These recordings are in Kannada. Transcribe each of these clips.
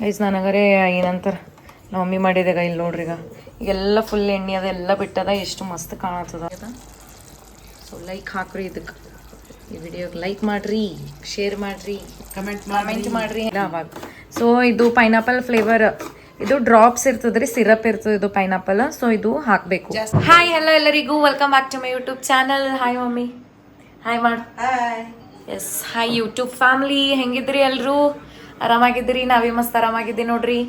ಗೈಸ್ ನನಗರೆ ಏನಂತಾರೆ ನಮ್ಮ ಮಮ್ಮಿ ಮಾಡಿದಾಗ ಇಲ್ಲಿ ನೋಡ್ರಿ ಈಗೆಲ್ಲ ಫುಲ್ ಎಣ್ಣೆ ಅದೆಲ್ಲ ಬಿಟ್ಟದ ಎಷ್ಟು ಮಸ್ತ್ ಕಾಣತ್ತದ. ಸೊ ಲೈಕ್ ಹಾಕ್ರಿ ಇದಕ್ಕೆ, ಈ ವಿಡಿಯೋಗೆ ಲೈಕ್ ಮಾಡಿರಿ, ಶೇರ್ ಮಾಡಿರಿ, ಕಮೆಂಟ್ ಮಾಡಿರಿ ಅವಾಗ. ಸೊ ಇದು ಪೈನಾಪಲ್ ಫ್ಲೇವರ್, ಇದು ಡ್ರಾಪ್ಸ್ ಇರ್ತದ್ರಿ, ಸಿರಪ್ ಇರ್ತದೆ ಇದು ಪೈನಾಪಲ್. ಸೊ ಇದು ಹಾಕಬೇಕು. ಹಾಯ್ ಹಲೋ ಎಲ್ಲರಿಗೂ, welcome back to my YouTube channel. Hi mummy, hi ಮಾಡು. ಎಸ್ ಹಾಯ್ ಯೂಟ್ಯೂಬ್ ಫ್ಯಾಮಿಲಿ, ಹೆಂಗಿದ್ರಿ ಎಲ್ರು? ಆರಾಮಾಗಿದ್ದೀರಿ? ನಾವೇ ಮಸ್ತ್ ಆರಾಮಾಗಿದ್ದೀವಿ ನೋಡ್ರಿ.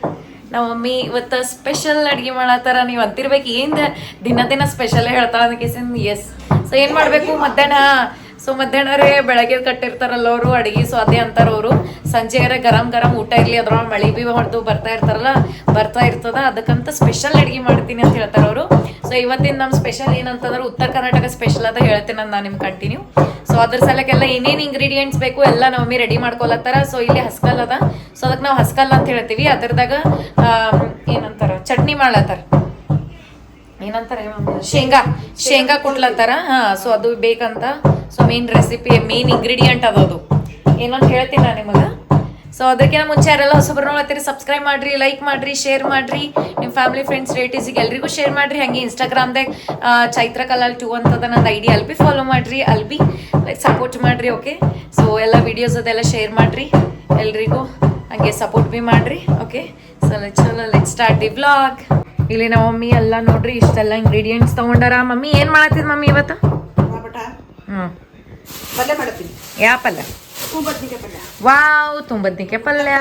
ನಮ್ಮ ಮಮ್ಮಿ ಇವತ್ತು ಸ್ಪೆಷಲ್ ಅಡುಗೆ ಮಾಡತ್ತಾರ. ನೀವು ಅಂತಿರ್ಬೇಕು ಏನು ದಿನ ಸ್ಪೆಷಲ್ ಹೇಳ್ತಾರ ಅದಕ್ಕೆಸಿನ್. ಎಸ್, ಸೊ ಏನು ಮಾಡಬೇಕು ಮಧ್ಯಾಹ್ನ. ಸೊ ಮಧ್ಯಾಹ್ನ ರೇ ಬೆಳಗ್ಗೆ ಕಟ್ಟಿರ್ತಾರಲ್ಲ ಅವರು ಅಡುಗೆ, ಸೊ ಅದೇ ಅಂತಾರ ಅವರು. ಸಂಜೆಗಾರ ಗರಂ ಊಟ ಇರಲಿ, ಅದ್ರೊಳಗೆ ಮಳೆ ಬಿ ಹೊಡೆದು ಬರ್ತಾ ಇರ್ತದ, ಅದಕ್ಕಂತ ಸ್ಪೆಷಲ್ ಅಡುಗೆ ಮಾಡ್ತೀನಿ ಅಂತ ಹೇಳ್ತಾರೆ ಅವರು. ಸೊ ಇವತ್ತಿನ ನಮ್ಮ ಸ್ಪೆಷಲ್ ಏನಂತಂದ್ರೆ ಉತ್ತರ ಕರ್ನಾಟಕ ಸ್ಪೆಷಲ್ ಅದ ಹೇಳ್ತೀನಿ ನಾನು ನಿಮ್ಗೆ ಕಂಟಿನ್ಯೂ. ಸೊ ಅದ್ರ ಸಲಕ್ಕೆಲ್ಲ ಏನೇನು ಇಂಗ್ರೀಡಿಯೆಂಟ್ಸ್ ಬೇಕು ಎಲ್ಲ ನಮ್ಮ ಮಮ್ಮಿ ರೆಡಿ ಮಾಡ್ಕೊಳತ್ತಾರ. ಸೊ ಇಲ್ಲಿ ಹಸ್ಕಲ್ ಅದ, ಸೊ ಅದಕ್ಕೆ ನಾವು ಹಸ್ಕಲ್ ಅಂತ ಹೇಳ್ತೀವಿ. ಅದ್ರದಾಗ ಏನಂತಾರ ಚಟ್ನಿ ಮಾಡ್ಲತ್ತಾರ, ಏನಂತಾರೆ ಶೇಂಗಾ ಕೊಡ್ಲತ್ತಾರ. ಸೊ ಅದು ಬೇಕಂತ. So main recipe, main ingredient ಅದದು ಏನಂತ ಹೇಳ್ತೀನಿ ನಾನು ನಿಮಗೆ. ಸೊ ಅದಕ್ಕಿಂತ ಮುಂಚೆ ಯಾರೆಲ್ಲ ಹೊಸಬ್ರು ನೋಡ್ತೀರಿ ಸಬ್ಸ್ಕ್ರೈಬ್ ಮಾಡ್ರಿ, ಲೈಕ್ ಮಾಡ್ರಿ, ಶೇರ್ ಮಾಡ್ರಿ, ನಿಮ್ಮ ಫ್ಯಾಮಿಲಿ ಫ್ರೆಂಡ್ಸ್ ರಿಲೇಟಿವ್ಸಿಗೆ ಎಲ್ರಿಗೂ ಶೇರ್ ಮಾಡ್ರಿ. ಹಾಗೆ ಇನ್ಸ್ಟಾಗ್ರಾಮ್ದಾಗ ಚೈತ್ರ ಕಲಾಲ್ 2 ಅಂತದ ನಂದು ಐಡಿ, ಅಲ್ಲಿ ಫಾಲೋ ಮಾಡ್ರಿ, ಅಲ್ಲಿ ಸಪೋರ್ಟ್ ಮಾಡ್ರಿ. ಓಕೆ, ಸೊ ಎಲ್ಲ ವಿಡಿಯೋಸ್ ಅದೆಲ್ಲ ಶೇರ್ ಮಾಡ್ರಿ ಎಲ್ರಿಗೂ, ಹಾಗೆ ಸಪೋರ್ಟ್ ಬಿ ಮಾಡ್ರಿ. ಓಕೆ, ಸೊ ಚಲೋ ಲೆಟ್ ಸ್ಟಾರ್ಟ್ ದಿ ವ್ಲಾಗ್. ಇಲ್ಲಿ ನಮ್ಮ ಮಮ್ಮಿ ಎಲ್ಲ ನೋಡ್ರಿ ಇಷ್ಟೆಲ್ಲ ಇಂಗ್ರೀಡಿಯೆಂಟ್ಸ್ ತಗೊಂಡಾರ. ಮಮ್ಮಿ ಏನ್ ಮಾಡತ್ತಿದ್ ಮಮ್ಮಿ ಇವತ್ತು? ಪಲ್ಯ ಮಾಡತ್ತೀನಿ. ಯಾವ ಪಲ್ಯ? ವಾವ್, ತುಂಬ ಬದ್ನಿಕಾಯಿ ಪಲ್ಯ.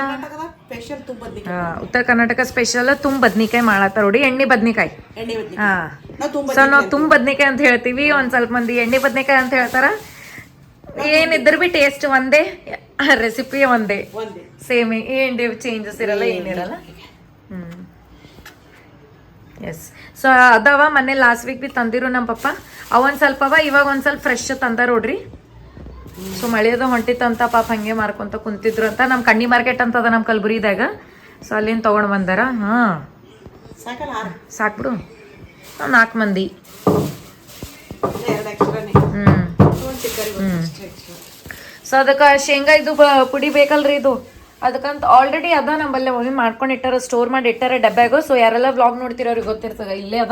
ಉತ್ತರ ಕರ್ನಾಟಕ ಸ್ಪೆಷಲ್ ತುಂಬ ಬದ್ನಿಕಾಯಿ ಮಾಡತ್ತಾರ ನೋಡಿ, ಎಣ್ಣೆ ಬದ್ನಿಕಾಯಿ. ಹಾ, ಸೊ ನಾವು ತುಂಬ ಬದ್ನಿಕಾಯಿ ಅಂತ ಹೇಳ್ತೀವಿ, ಒಂದ್ ಸ್ವಲ್ಪ ಮಂದಿ ಎಣ್ಣೆ ಬದ್ನಿಕಾಯಿ ಅಂತ ಹೇಳ್ತಾರ. ಏನಿದ್ರು ಬಿ ಟೇಸ್ಟ್ ಒಂದೇ, ರೆಸಿಪಿ ಒಂದೇ, ಸೇಮ್, ಏನ್ ಚೇಂಜಸ್ ಇರಲ್ಲ, ಏನಿರಲ್ಲ. ಎಸ್, ಸೊ ಅದಾವ ಮೊನ್ನೆ ಲಾಸ್ಟ್ ವೀಕ್ ಬಿ ತಂದಿರು ನಮ್ಮ ಪಪ್ಪ. ಅವೊಂದು ಸ್ವಲ್ಪ ಅವ, ಇವಾಗ ಒಂದು ಸ್ವಲ್ಪ ಫ್ರೆಶ್ ತಂದಾರ ನೋಡ್ರಿ. ಸೊ ಮಳೆಯದು ಹೊಂಟಿತ್ತಂತ ಪಾಪ ಹಂಗೆ ಮಾರ್ಕೊಂತ ಕುಂತಿದ್ರು ಅಂತ. ನಮ್ಮ ಕಣ್ಣಿ ಮಾರ್ಕೆಟ್ ಅಂತ ಅದ ನಮ್ಮ ಕಲಬುರಗಿದಾಗ, ಸೊ ಅಲ್ಲಿಂದ ತೊಗೊಂಡು ಬಂದಾರ. ಹಾಂ ಸಾಕ್ಬಿಡು, ನಾವು 4 ಮಂದಿ. ಸೊ ಅದಕ್ಕೆ ಶೇಂಗಾ ಇದು ಪುಡಿ ಬೇಕಲ್ರಿ ಇದು, ಅದಕ್ಕಂತ ಆಲ್ರೆಡಿ ಅದ ನಮ್ಮಲ್ಲೇ ಮಮ್ಮಿ ಮಾಡ್ಕೊಂಡು ಇಟ್ಟಾರ, ಸ್ಟೋರ್ ಮಾಡಿ ಇಟ್ಟಾರ ಡಬ್ಬ್ಯಾಗ. ಸೊ ಯಾರೆಲ್ಲ ವ್ಲಾಗ್ ನೋಡ್ತಿರೋ ಅವ್ರಿಗೆ ಗೊತ್ತಿರ್ತದ, ಇಲ್ಲೇ ಅದ.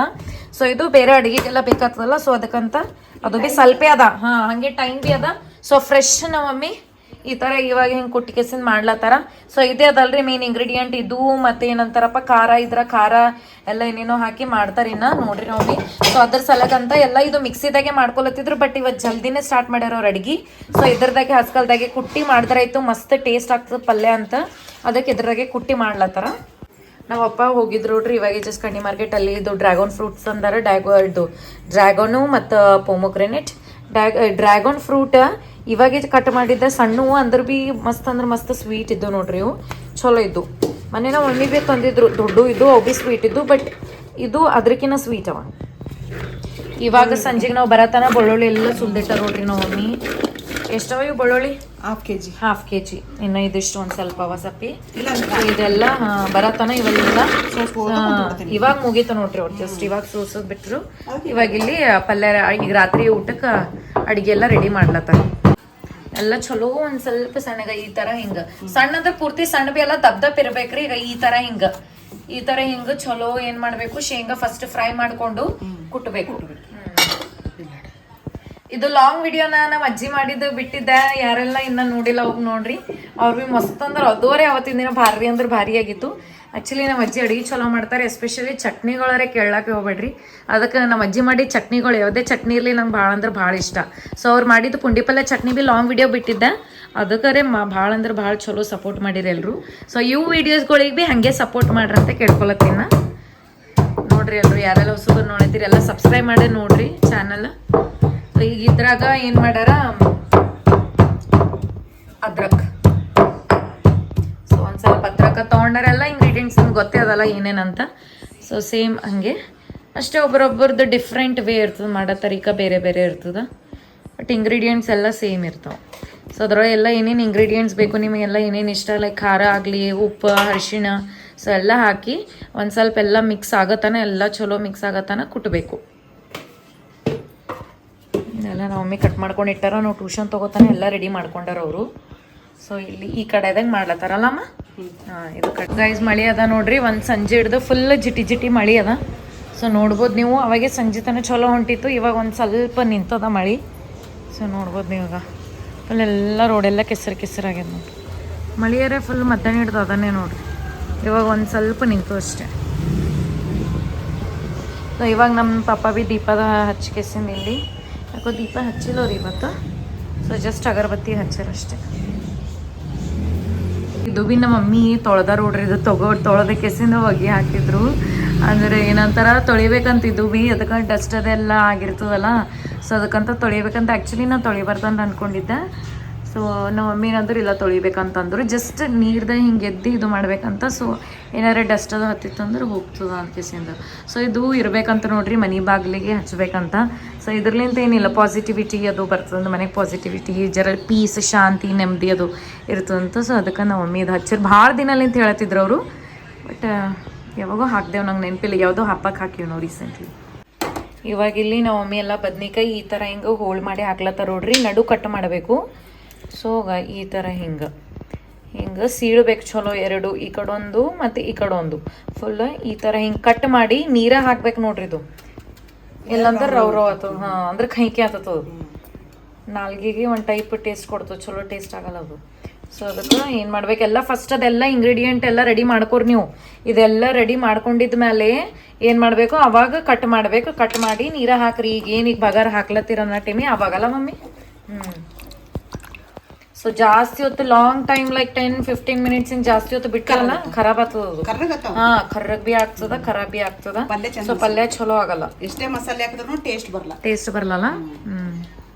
ಸೊ ಇದು ಬೇರೆ ಅಡುಗೆಗೆಲ್ಲ ಬೇಕಾಗ್ತದಲ್ಲ, ಸೊ ಅದಕ್ಕಂತ ಅದು ಬಿ ಸ್ವಲ್ಪ ಅದ. ಹಾಂ, ಹಾಗೆ ಟೈಮ್ ಬಿ ಅದ. ಸೊ ಫ್ರೆಶ್ ನಮ್ಮ ಮಮ್ಮಿ ಈ ಥರ ಇವಾಗ ಹಿಂಗೆ ಕುಟ್ಟಿಕೆಸಿಂದ ಮಾಡ್ಲತ್ತಾರ. ಸೊ ಇದೇ ಅದಲ್ರಿ ಮೇನ್ ಇಂಗ್ರೀಡಿಯೆಂಟ್ ಇದು. ಮತ್ತೆ ಏನಂತಾರಪ್ಪ ಖಾರ, ಇದ್ರ ಖಾರ ಎಲ್ಲ ಏನೇನೋ ಹಾಕಿ ಮಾಡ್ತಾರೆ ಇನ್ನ ನೋಡ್ರಿ ನಮ್ಮ ಮಮ್ಮಿ. ಸೊ ಅದ್ರ ಸಲಗಂತ ಎಲ್ಲ ಇದು ಮಿಕ್ಸಿದಾಗೆ ಮಾಡ್ಕೊಳತ್ತಿದ್ರು, ಬಟ್ ಇವತ್ತು ಜಲ್ದಿನೇ ಸ್ಟಾರ್ಟ್ ಮಾಡ್ಯಾರ ಅವ್ರ ಅಡ್ಗೆ. ಸೊ ಇದ್ರದಾಗೆ ಹಸ್ಕಲ್ದಾಗೆ ಕುಟ್ಟಿ ಮಾಡಿದ್ರಾಯ್ತು, ಮಸ್ತ್ ಟೇಸ್ಟ್ ಆಗ್ತದೆ ಪಲ್ಯ ಅಂತ. ಅದಕ್ಕೆ ಇದ್ರಾಗೆ ಕುಟ್ಟಿ ಮಾಡ್ಲತ್ತಾರ. ನಮ್ಮ ಅಪ್ಪ ಹೋಗಿದ್ರು ನೋಡ್ರಿ ಇವಾಗ ಜಸ್ಟ್ ಕಣ್ಣಿ ಮಾರ್ಕೆಟ್ ಅಲ್ಲಿ. ಇದು ಡ್ರ್ಯಾಗನ್ ಫ್ರೂಟ್ಸ್ ಅಂದಾರ, ಇದು ಡ್ರ್ಯಾಗನು ಮತ್ತು ಪೊಮೊಗ್ರೆನೇಟ್. ಡ್ರ್ಯಾಗನ್ ಫ್ರೂಟ್ ಇವಾಗೆ ಕಟ್ ಮಾಡಿದ್ದ ಸಣ್ಣವು, ಅಂದ್ರೆ ಬಿ ಮಸ್ತ್ ಅಂದ್ರೆ ಮಸ್ತ್ ಸ್ವೀಟ್ ಇದ್ದು ನೋಡ್ರಿ ಇವು, ಚಲೋ ಇದ್ದು. ಮೊನ್ನೆ ನಾವು ಮಮ್ಮಿ ಬಿ ತಂದಿದ್ರು ದೊಡ್ಡ ಇದು, ಅವು ಬಿ ಸ್ವೀಟ್ ಇದ್ದು, ಬಟ್ ಇದು ಅದ್ರಕಿನ್ನ ಸ್ವೀಟ್ ಅವ. ಇವಾಗ ಸಂಜೆಗೆ ನಾವು ಬರತನ ಬೆಳ್ಳುಳ್ಳಿ ಎಲ್ಲ ಸುಲ್ದಿಟ್ಟ ನೋಡ್ರಿ ನಾವು ಮಮ್ಮಿ. ಎಷ್ಟವ ಇವು ಬೆಳ್ಳುಳ್ಳಿ? Half K G. ಇನ್ನು ಇದಿಷ್ಟು ಒಂದು ಸ್ವಲ್ಪ ವಸಪ್ಪಿ ಇದೆಲ್ಲ ಬರತನ ಇವೆಲ್ಲ ಇವಾಗ ಮುಗೀತ ನೋಡ್ರಿ. ಅವ್ರು ಜಸ್ಟ್ ಇವಾಗ ಸೋಸೋದ್ ಬಿಟ್ರು. ಇವಾಗ ಇಲ್ಲಿ ಪಲ್ಯ, ಈಗ ರಾತ್ರಿ ಊಟಕ್ಕೆ ಅಡಿಗೆ ಎಲ್ಲ ರೆಡಿ ಮಾಡ್ಲತ್ತಾರ. ಎಲ್ಲ ಚಲೋ ಒಂದ್ ಸ್ವಲ್ಪ ಸಣ್ಣಗ ಈ ತರ ಹಿಂಗ ಸಣ್ಣ ಅಂದ್ರೆ ಪೂರ್ತಿ ಸಣ್ಣ ಬಿ ಎಲ್ಲ ದಪ್ಪ ಇರ್ಬೇಕ್ರಿ. ಈಗ ಈ ತರ ಹಿಂಗ ಚಲೋ ಏನ್ ಮಾಡ್ಬೇಕು, ಶೇಂಗಾ ಫಸ್ಟ್ ಫ್ರೈ ಮಾಡ್ಕೊಂಡು ಕುಟ್ಬೇಕು. ಇದು ಲಾಂಗ್ ವಿಡಿಯೋನ ನಮ್ಮ ಅಜ್ಜಿ ಮಾಡಿದ್ದು ಬಿಟ್ಟಿದ್ದೆ, ಯಾರೆಲ್ಲ ಇನ್ನ ನೋಡಿಲ್ಲ ಹೋಗಿ ನೋಡ್ರಿ. ಅವ್ರು ಬಿ ಮಸ್ತ್ ಅಂದ್ರೆ ಅದೋರೆ ಅವತ್ತಿನ ದಿನ ಭಾರಿ ಅಂದ್ರೆ ಭಾರಿ ಆಗಿತ್ತು. ಆ್ಯಕ್ಚುಲಿ ನಮ್ಮ ಅಜ್ಜಿ ಅಡುಗೆ ಚಲೋ ಮಾಡ್ತಾರೆ, ಎಸ್ಪೆಷಲಿ ಚಟ್ನಿಗಳೇ ಕೇಳಕ್ಕೆ ಹೋಗ್ಬೇಡ್ರಿ. ಅದಕ್ಕೆ ನಮ್ಮ ಅಜ್ಜಿ ಮಾಡಿದ ಚಟ್ನಿಗಳು ಯಾವುದೇ ಚಟ್ನಿ ಇರಲಿ ನಂಗೆ ಭಾಳ ಅಂದ್ರೆ ಭಾಳ ಇಷ್ಟ. ಸೊ ಅವ್ರು ಮಾಡಿದ್ದು ಪುಂಡಿ ಪಲ್ಯ ಚಟ್ನಿ ಬಿ ಲಾಂಗ್ ವಿಡಿಯೋ ಬಿಟ್ಟಿದ್ದೆ, ಅದಕ್ಕೆ ಭಾಳ ಅಂದ್ರೆ ಭಾಳ ಚಲೋ ಸಪೋರ್ಟ್ ಮಾಡಿರಿ ಎಲ್ಲರೂ. ಸೊ ಇವು ವೀಡಿಯೋಸ್ಗಳಿಗೆ ಬಿ ಹಾಗೆ ಸಪೋರ್ಟ್ ಮಾಡ್ರಿ ಅಂತ ಕೇಳ್ಕೊಳತ್ತೀನಿ ನೋಡ್ರಿ. ಎಲ್ಲರೂ ಯಾರೆಲ್ಲ ಹೊಸಬ್ರು ನೋಡ್ತೀರಿ ಎಲ್ಲ ಸಬ್ಸ್ಕ್ರೈಬ್ ಮಾಡಿ ನೋಡ್ರಿ ಚಾನಲ್. ಈಗ ಇದ್ರಾಗ ಏನು ಮಾಡ್ಯಾರ, ಅದ್ರಕ್. ಸೊ ಒಂದು ಸ್ವಲ್ಪ ಅದ್ರಕ ತೊಗೊಂಡಾರೆಲ್ಲ ಇಂಗ್ರೀಡಿಯೆಂಟ್ಸ್ ಗೊತ್ತೇ ಅದಲ್ಲ ಏನೇನಂತ. ಸೊ ಸೇಮ್ ಹಂಗೆ ಅಷ್ಟೇ, ಒಬ್ಬರೊಬ್ಬರದ್ದು ಡಿಫ್ರೆಂಟ್ ವೇ ಇರ್ತದೆ, ಮಾಡೋ ತರೀಕ ಬೇರೆ ಬೇರೆ ಇರ್ತದೆ, ಬಟ್ ಇಂಗ್ರೀಡಿಯೆಂಟ್ಸ್ ಎಲ್ಲ ಸೇಮ್ ಇರ್ತಾವೆ. ಸೊ ಅದ್ರೊಳಗೆ ಎಲ್ಲ ಏನೇನು ಇಂಗ್ರೀಡಿಯೆಂಟ್ಸ್ ಬೇಕು ನಿಮಗೆಲ್ಲ ಏನೇನು ಇಷ್ಟ, ಲೈಕ್ ಖಾರ ಆಗಲಿ, ಉಪ್ಪು, ಅರಿಶಿಣ, ಸೊ ಎಲ್ಲ ಹಾಕಿ ಒಂದು ಸ್ವಲ್ಪ ಎಲ್ಲ ಮಿಕ್ಸ್ ಆಗತ್ತಾನ, ಎಲ್ಲ ಚಲೋ ಮಿಕ್ಸ್ ಆಗತ್ತಾನ ಕುಟ್ಟಬೇಕು. ಎಲ್ಲ ನಾವು ಮಮ್ಮಿ ಕಟ್ ಮಾಡ್ಕೊಂಡು ಇಟ್ಟಾರ, ನಾವು ಟ್ಯೂಷನ್ ತೊಗೋತಾನೆ ಎಲ್ಲ ರೆಡಿ ಮಾಡ್ಕೊಂಡಾರ ಅವರು. ಸೊ ಇಲ್ಲಿ ಈ ಕಡೆದಾಗ ಮಾಡ್ಲತ್ತಾರಲ್ಲಮ್ಮ. ಹಾಂ, ಇದು ಗೈಸ್ ಮಳೆ ಅದ ನೋಡ್ರಿ. ಒಂದು ಸಂಜೆ ಹಿಡ್ದು ಫುಲ್ ಜಿಟಿ ಜಿಟಿ ಮಳೆ ಅದ. ಸೊ ನೋಡ್ಬೋದು ನೀವು. ಅವಾಗೆ ಸಂಜೆ ತನಕ ಚಲೋ ಹೊಂಟಿತ್ತು, ಇವಾಗ ಒಂದು ಸ್ವಲ್ಪ ನಿಂತದ ಮಳೆ. ಸೊ ನೋಡ್ಬೋದು ನೀವು ಇವಾಗ ಫುಲ್ ಎಲ್ಲ ರೋಡೆಲ್ಲ ಕೆಸರು ಕೆಸರಾಗ್ಯದ ನೋಡ್ರಿ. ಮಳೆಯರೇ ಫುಲ್ ಮಧ್ಯಾಹ್ನ ಹಿಡ್ದು ಅದನ್ನೇ ನೋಡ್ರಿ. ಇವಾಗ ಒಂದು ಸ್ವಲ್ಪ ನಿಂತು ಅಷ್ಟೇ. ಸೊ ಇವಾಗ ನಮ್ಮ ಪಾಪ ಭೀ ದೀಪದ ಹಚ್ಚಿಕೆಸಿಂದ ಇಲ್ಲಿ ಯಾಕೋ ದೀಪ ಹಚ್ಚಿಲ್ಲವ್ರಿ ಇವತ್ತು. ಸೊ ಜಸ್ಟ್ ಅಗರಬತ್ತಿ ಹಚ್ಚಾರಷ್ಟೇ. ಇದು ಭೀ ನಮ್ಮ ಮಮ್ಮಿ ತೊಳೆದಾರ ನೋಡ್ರಿ. ಇದು ತೊಳೆದ ಕೆಸಿಂದ ಹೊಗೆ ಹಾಕಿದ್ರು. ಅಂದರೆ ಏನಂತಾರ ತೊಳಿಬೇಕಂತ ಇದು ಭೀ ಅದಕ್ಕೆ ಡಸ್ಟ್ ಅದೆಲ್ಲ ಆಗಿರ್ತದಲ್ಲ. ಸೊ ಅದಕ್ಕಂತ ತೊಳಿಬೇಕಂತ ಆ್ಯಕ್ಚುಲಿ ನಾನು ತೊಳಿಬಾರ್ದಂತ ಅಂದ್ಕೊಂಡಿದ್ದೆ. ಸೊ ನಮ್ಮ ಮಮ್ಮಿ ಏನಾದ್ರು ಇಲ್ಲ ತೊಳಿಬೇಕಂತಂದ್ರು. ಜಸ್ಟ್ ನೀರ್ದಾಗ ಹಿಂಗೆ ಎದ್ದು ಇದು ಮಾಡ್ಬೇಕಂತ. ಸೊ ಏನಾರ ಡಸ್ಟ್ ಅದು ಹತ್ತಿತ್ತು ಅಂದ್ರೆ ಹೋಗ್ತದ ಅಂತ ಕೇಸಿಂದ. ಸೊ ಇದು ಇರಬೇಕಂತ ನೋಡ್ರಿ, ಮನೆ ಬಾಗಿಲಿಗೆ ಹಚ್ಬೇಕಂತ. ಸೊ ಇದ್ರಲಿಂದ ಏನಿಲ್ಲ, ಪಾಸಿಟಿವಿಟಿ ಅದು ಬರ್ತದೆ ಮನೆಗೆ. ಪಾಸಿಟಿವಿಟಿ ಜರ ಪೀಸ್, ಶಾಂತಿ, ನೆಮ್ಮದಿ ಅದು ಇರ್ತದಂತ. ಸೊ ಅದಕ್ಕೆ ನಮ್ಮ ಮಮ್ಮಿ ಇದು ಹಚ್ಚಿರ್ ಭಾಳ ದಿನಲಿಂತ ಹೇಳ್ತಿದ್ರು ಅವರು. ಬಟ್ ಯಾವಾಗೋ ಹಾಕ್ದೇವು, ನಂಗೆ ನೆನಪಿಲ್ಲ. ಯಾವುದೋ ಹಬ್ಬಕ್ಕೆ ಹಾಕಿವಿ ನಾವು ರೀಸೆಂಟ್ಲಿ. ಇವಾಗ ಇಲ್ಲಿ ನಮ್ಮ ಮಮ್ಮಿ ಎಲ್ಲ ಬದ್ನಿಕಾಯಿ ಈ ಥರ ಹಿಂಗೆ ಹೋಳು ಮಾಡಿ ಹಾಕ್ಲತ್ತಾರ ನೋಡ್ರಿ. ನಡು ಕಟ್ ಮಾಡಬೇಕು. ಸೊ ಈ ಥರ ಹಿಂಗೆ ಸೀಳಬೇಕು ಚಲೋ. ಎರಡು ಈ ಕಡೊಂದು ಮತ್ತು ಈ ಕಡೊಂದು ಫುಲ್ ಈ ಥರ ಹಿಂಗೆ ಕಟ್ ಮಾಡಿ ನೀರಾಗ ಹಾಕ್ಬೇಕು ನೋಡ್ರಿ. ಇದು ಇಲ್ಲಾಂದ್ರೆ ರವ್ ಆತದ. ಹಾಂ, ಅಂದ್ರೆ ಕೈಕೆ ಆತದ. ನಾಲ್ಗಿಗೆ ಒಂದು ಟೈಪ್ ಟೇಸ್ಟ್ ಕೊಡ್ತದೆ, ಚಲೋ ಟೇಸ್ಟ್ ಆಗಲ್ಲ ಅದು. ಸೊ ಅದಕ್ಕೆ ಏನು ಮಾಡ್ಬೇಕೆಲ್ಲ ಫಸ್ಟ್ ಅದೆಲ್ಲ ಇಂಗ್ರೀಡಿಯೆಂಟ್ ಎಲ್ಲ ರೆಡಿ ಮಾಡ್ಕೊರಿ ನೀವು. ಇದೆಲ್ಲ ರೆಡಿ ಮಾಡ್ಕೊಂಡಿದ ಮೇಲೆ ಏನು ಮಾಡಬೇಕು, ಅವಾಗ ಕಟ್ ಮಾಡಬೇಕು. ಕಟ್ ಮಾಡಿ ನೀರ ಹಾಕ್ರಿ. ಈಗ ಏನೀಗ ಬಗಾರ ಹಾಕ್ಲತ್ತೀರ ಅನ್ನೋ ಟೈಮಿ ಅವಾಗಲ್ಲ ಮಮ್ಮಿ. ಸೊ ಜಾಸ್ತಿ ಹೊತ್ತು ಲಾಂಗ್ ಟೈಮ್ ಲೈಕ್ 10-15 ಮಿನಿಟ್ಸ್ ಹಿಂಗೆ ಜಾಸ್ತಿ ಹೊತ್ತು ಬಿಟ್ಟಲ್ಲ ಖರಾಬ್ ಆಗ್ತದ ಅದು. ಹಾಂ, ಕರ್ರಗ್ ಬಿ ಆಗ್ತದ, ಖರಾಬ್ ಬಿ ಆಗ್ತದ. ಸೊ ಪಲ್ಯ ಚಲೋ ಆಗಲ್ಲ. ಎಷ್ಟೇ ಮಸಾಲೆ ಹಾಕಿದ್ರು ಟೇಸ್ಟ್ ಬರಲ್ಲ.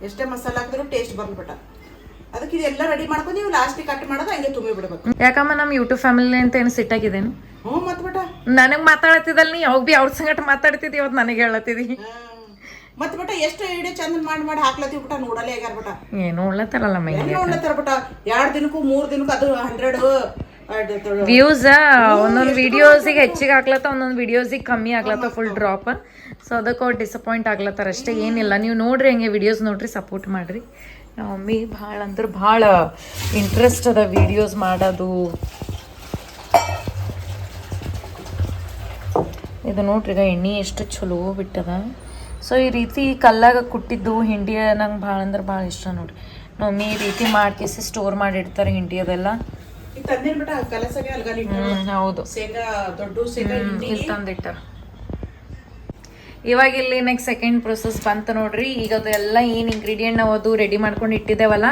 ಎಷ್ಟೇ ಮಸಾಲೆ ಹಾಕಿದ್ರು ಟೇಸ್ಟ್ ಬರ್ಬಿಟ್ಟ. ಅದಕ್ಕೆ ಇದೆಲ್ಲ ರೆಡಿ ಮಾಡ್ಕೊಂಡು ನೀವು ಲಾಸ್ಟಿಗೆ ಕಟ್ ಮಾಡೋದು ಹಂಗೆ ತುಂಬಿ ಬಿಡ್ಬೇಕು. ಯಾಕಮ್ಮ ನಮ್ಮ ಯೂಟ್ಯೂಬ್ ಫ್ಯಾಮಿಲಿ ಅಂತ ಏನು ಸಿಟ್ಟಾಗಿದ್ದೇನು? ಹ್ಞೂ ಮತ್ ಬಿಟ್ಟ ನನಗೆ ಮಾತಾಡತ್ತಿದ್ದಲ್ಲ ನೀ ಯಾವಾಗ ಬಿ ಅವ್ರ ಸಂಗಟ ಮಾತಾಡ್ತಿದ್ದಿ, ಇವತ್ತು ನನಗೆ ಹೇಳತ್ತಿದ್ದಿ. ಮತ್ ಬಿಟ್ಟ ಎಷ್ಟು ವಿಡಿಯೋ ಚಂದ ಮಾಡಿ ಹಾಕ್ಲತ್ತೀವಿ ಬಿಟ್ಟ. ನೋಡಲೇ ಆಗ್ಯಾರ ಬಿಟ್ಟ. ಏನು ನೋಡ್ಲತ್ತಾರಲ್ಲ ನೋಡ್ಲತ್ತಾರ ಬಿಟ್ಟ. 2 ದಿನಕ್ಕೂ 3 ದಿನಕ್ಕೂ ಅದು 100 ವ್ಯೂಸ್. ಒಂದೊಂದು ವಿಡಿಯೋಸಿಗೆ ಹೆಚ್ಚಿಗೆ ಹಾಕ್ಲತ್ತ, ಒಂದೊಂದು ವಿಡಿಯೋಸಿಗೆ ಕಮ್ಮಿ ಆಗ್ಲತ್ತ, ಫುಲ್ ಡ್ರಾಪ್. ಸೊ ಅದಕ್ಕೆ ಅವ್ರು ಡಿಸಪಾಯಿಂಟ್ ಆಗ್ಲತ್ತಾರ ಅಷ್ಟೇ, ಏನಿಲ್ಲ. ನೀವು ನೋಡ್ರಿ, ಹಂಗೆ ವಿಡಿಯೋಸ್ ನೋಡ್ರಿ, ಸಪೋರ್ಟ್ ಮಾಡ್ರಿ. ನಮ್ಮ ಮಮ್ಮಿ ಭಾಳ ಅಂದ್ರೆ ಭಾಳ ಇಂಟ್ರೆಸ್ಟ್ ಅದ ವಿಡಿಯೋಸ್ ಮಾಡೋದು. ಇದು ನೋಡ್ರಿ ಈಗ ಎಣ್ಣೆ ಎಷ್ಟು ಚಲೋ ಬಿಟ್ಟದ. ಸೊ ಈ ರೀತಿ ಕಲ್ಲಾಗ ಕುಟ್ಟಿದ್ದು ಹಿಂಡಿ ನಂಗೆ ಭಾಳ ಅಂದ್ರೆ ಭಾಳ ಇಷ್ಟ ನೋಡ್ರಿ. ಮಮ್ಮಿ ಈ ರೀತಿ ಮಾಡ್ಕೇಸಿ ಸ್ಟೋರ್ ಮಾಡಿಡ್ತಾರೆ ಹಿಂಡಿ ಅದೆಲ್ಲ. ಹೌದು, ಇಲ್ಲಿ ತಂದಿಟ್ಟಾರ. ಇವಾಗ ಇಲ್ಲಿ ನೆಕ್ಸ್ಟ್ ಸೆಕೆಂಡ್ ಪ್ರೊಸೆಸ್ ಬಂತ ನೋಡ್ರಿ. ಈಗ ಅದು ಎಲ್ಲ ಏನು ಇಂಗ್ರೀಡಿಯೆಂಟ್ ನಾವು ಅದು ರೆಡಿ ಮಾಡ್ಕೊಂಡು ಇಟ್ಟಿದ್ದೇವಲ್ಲ,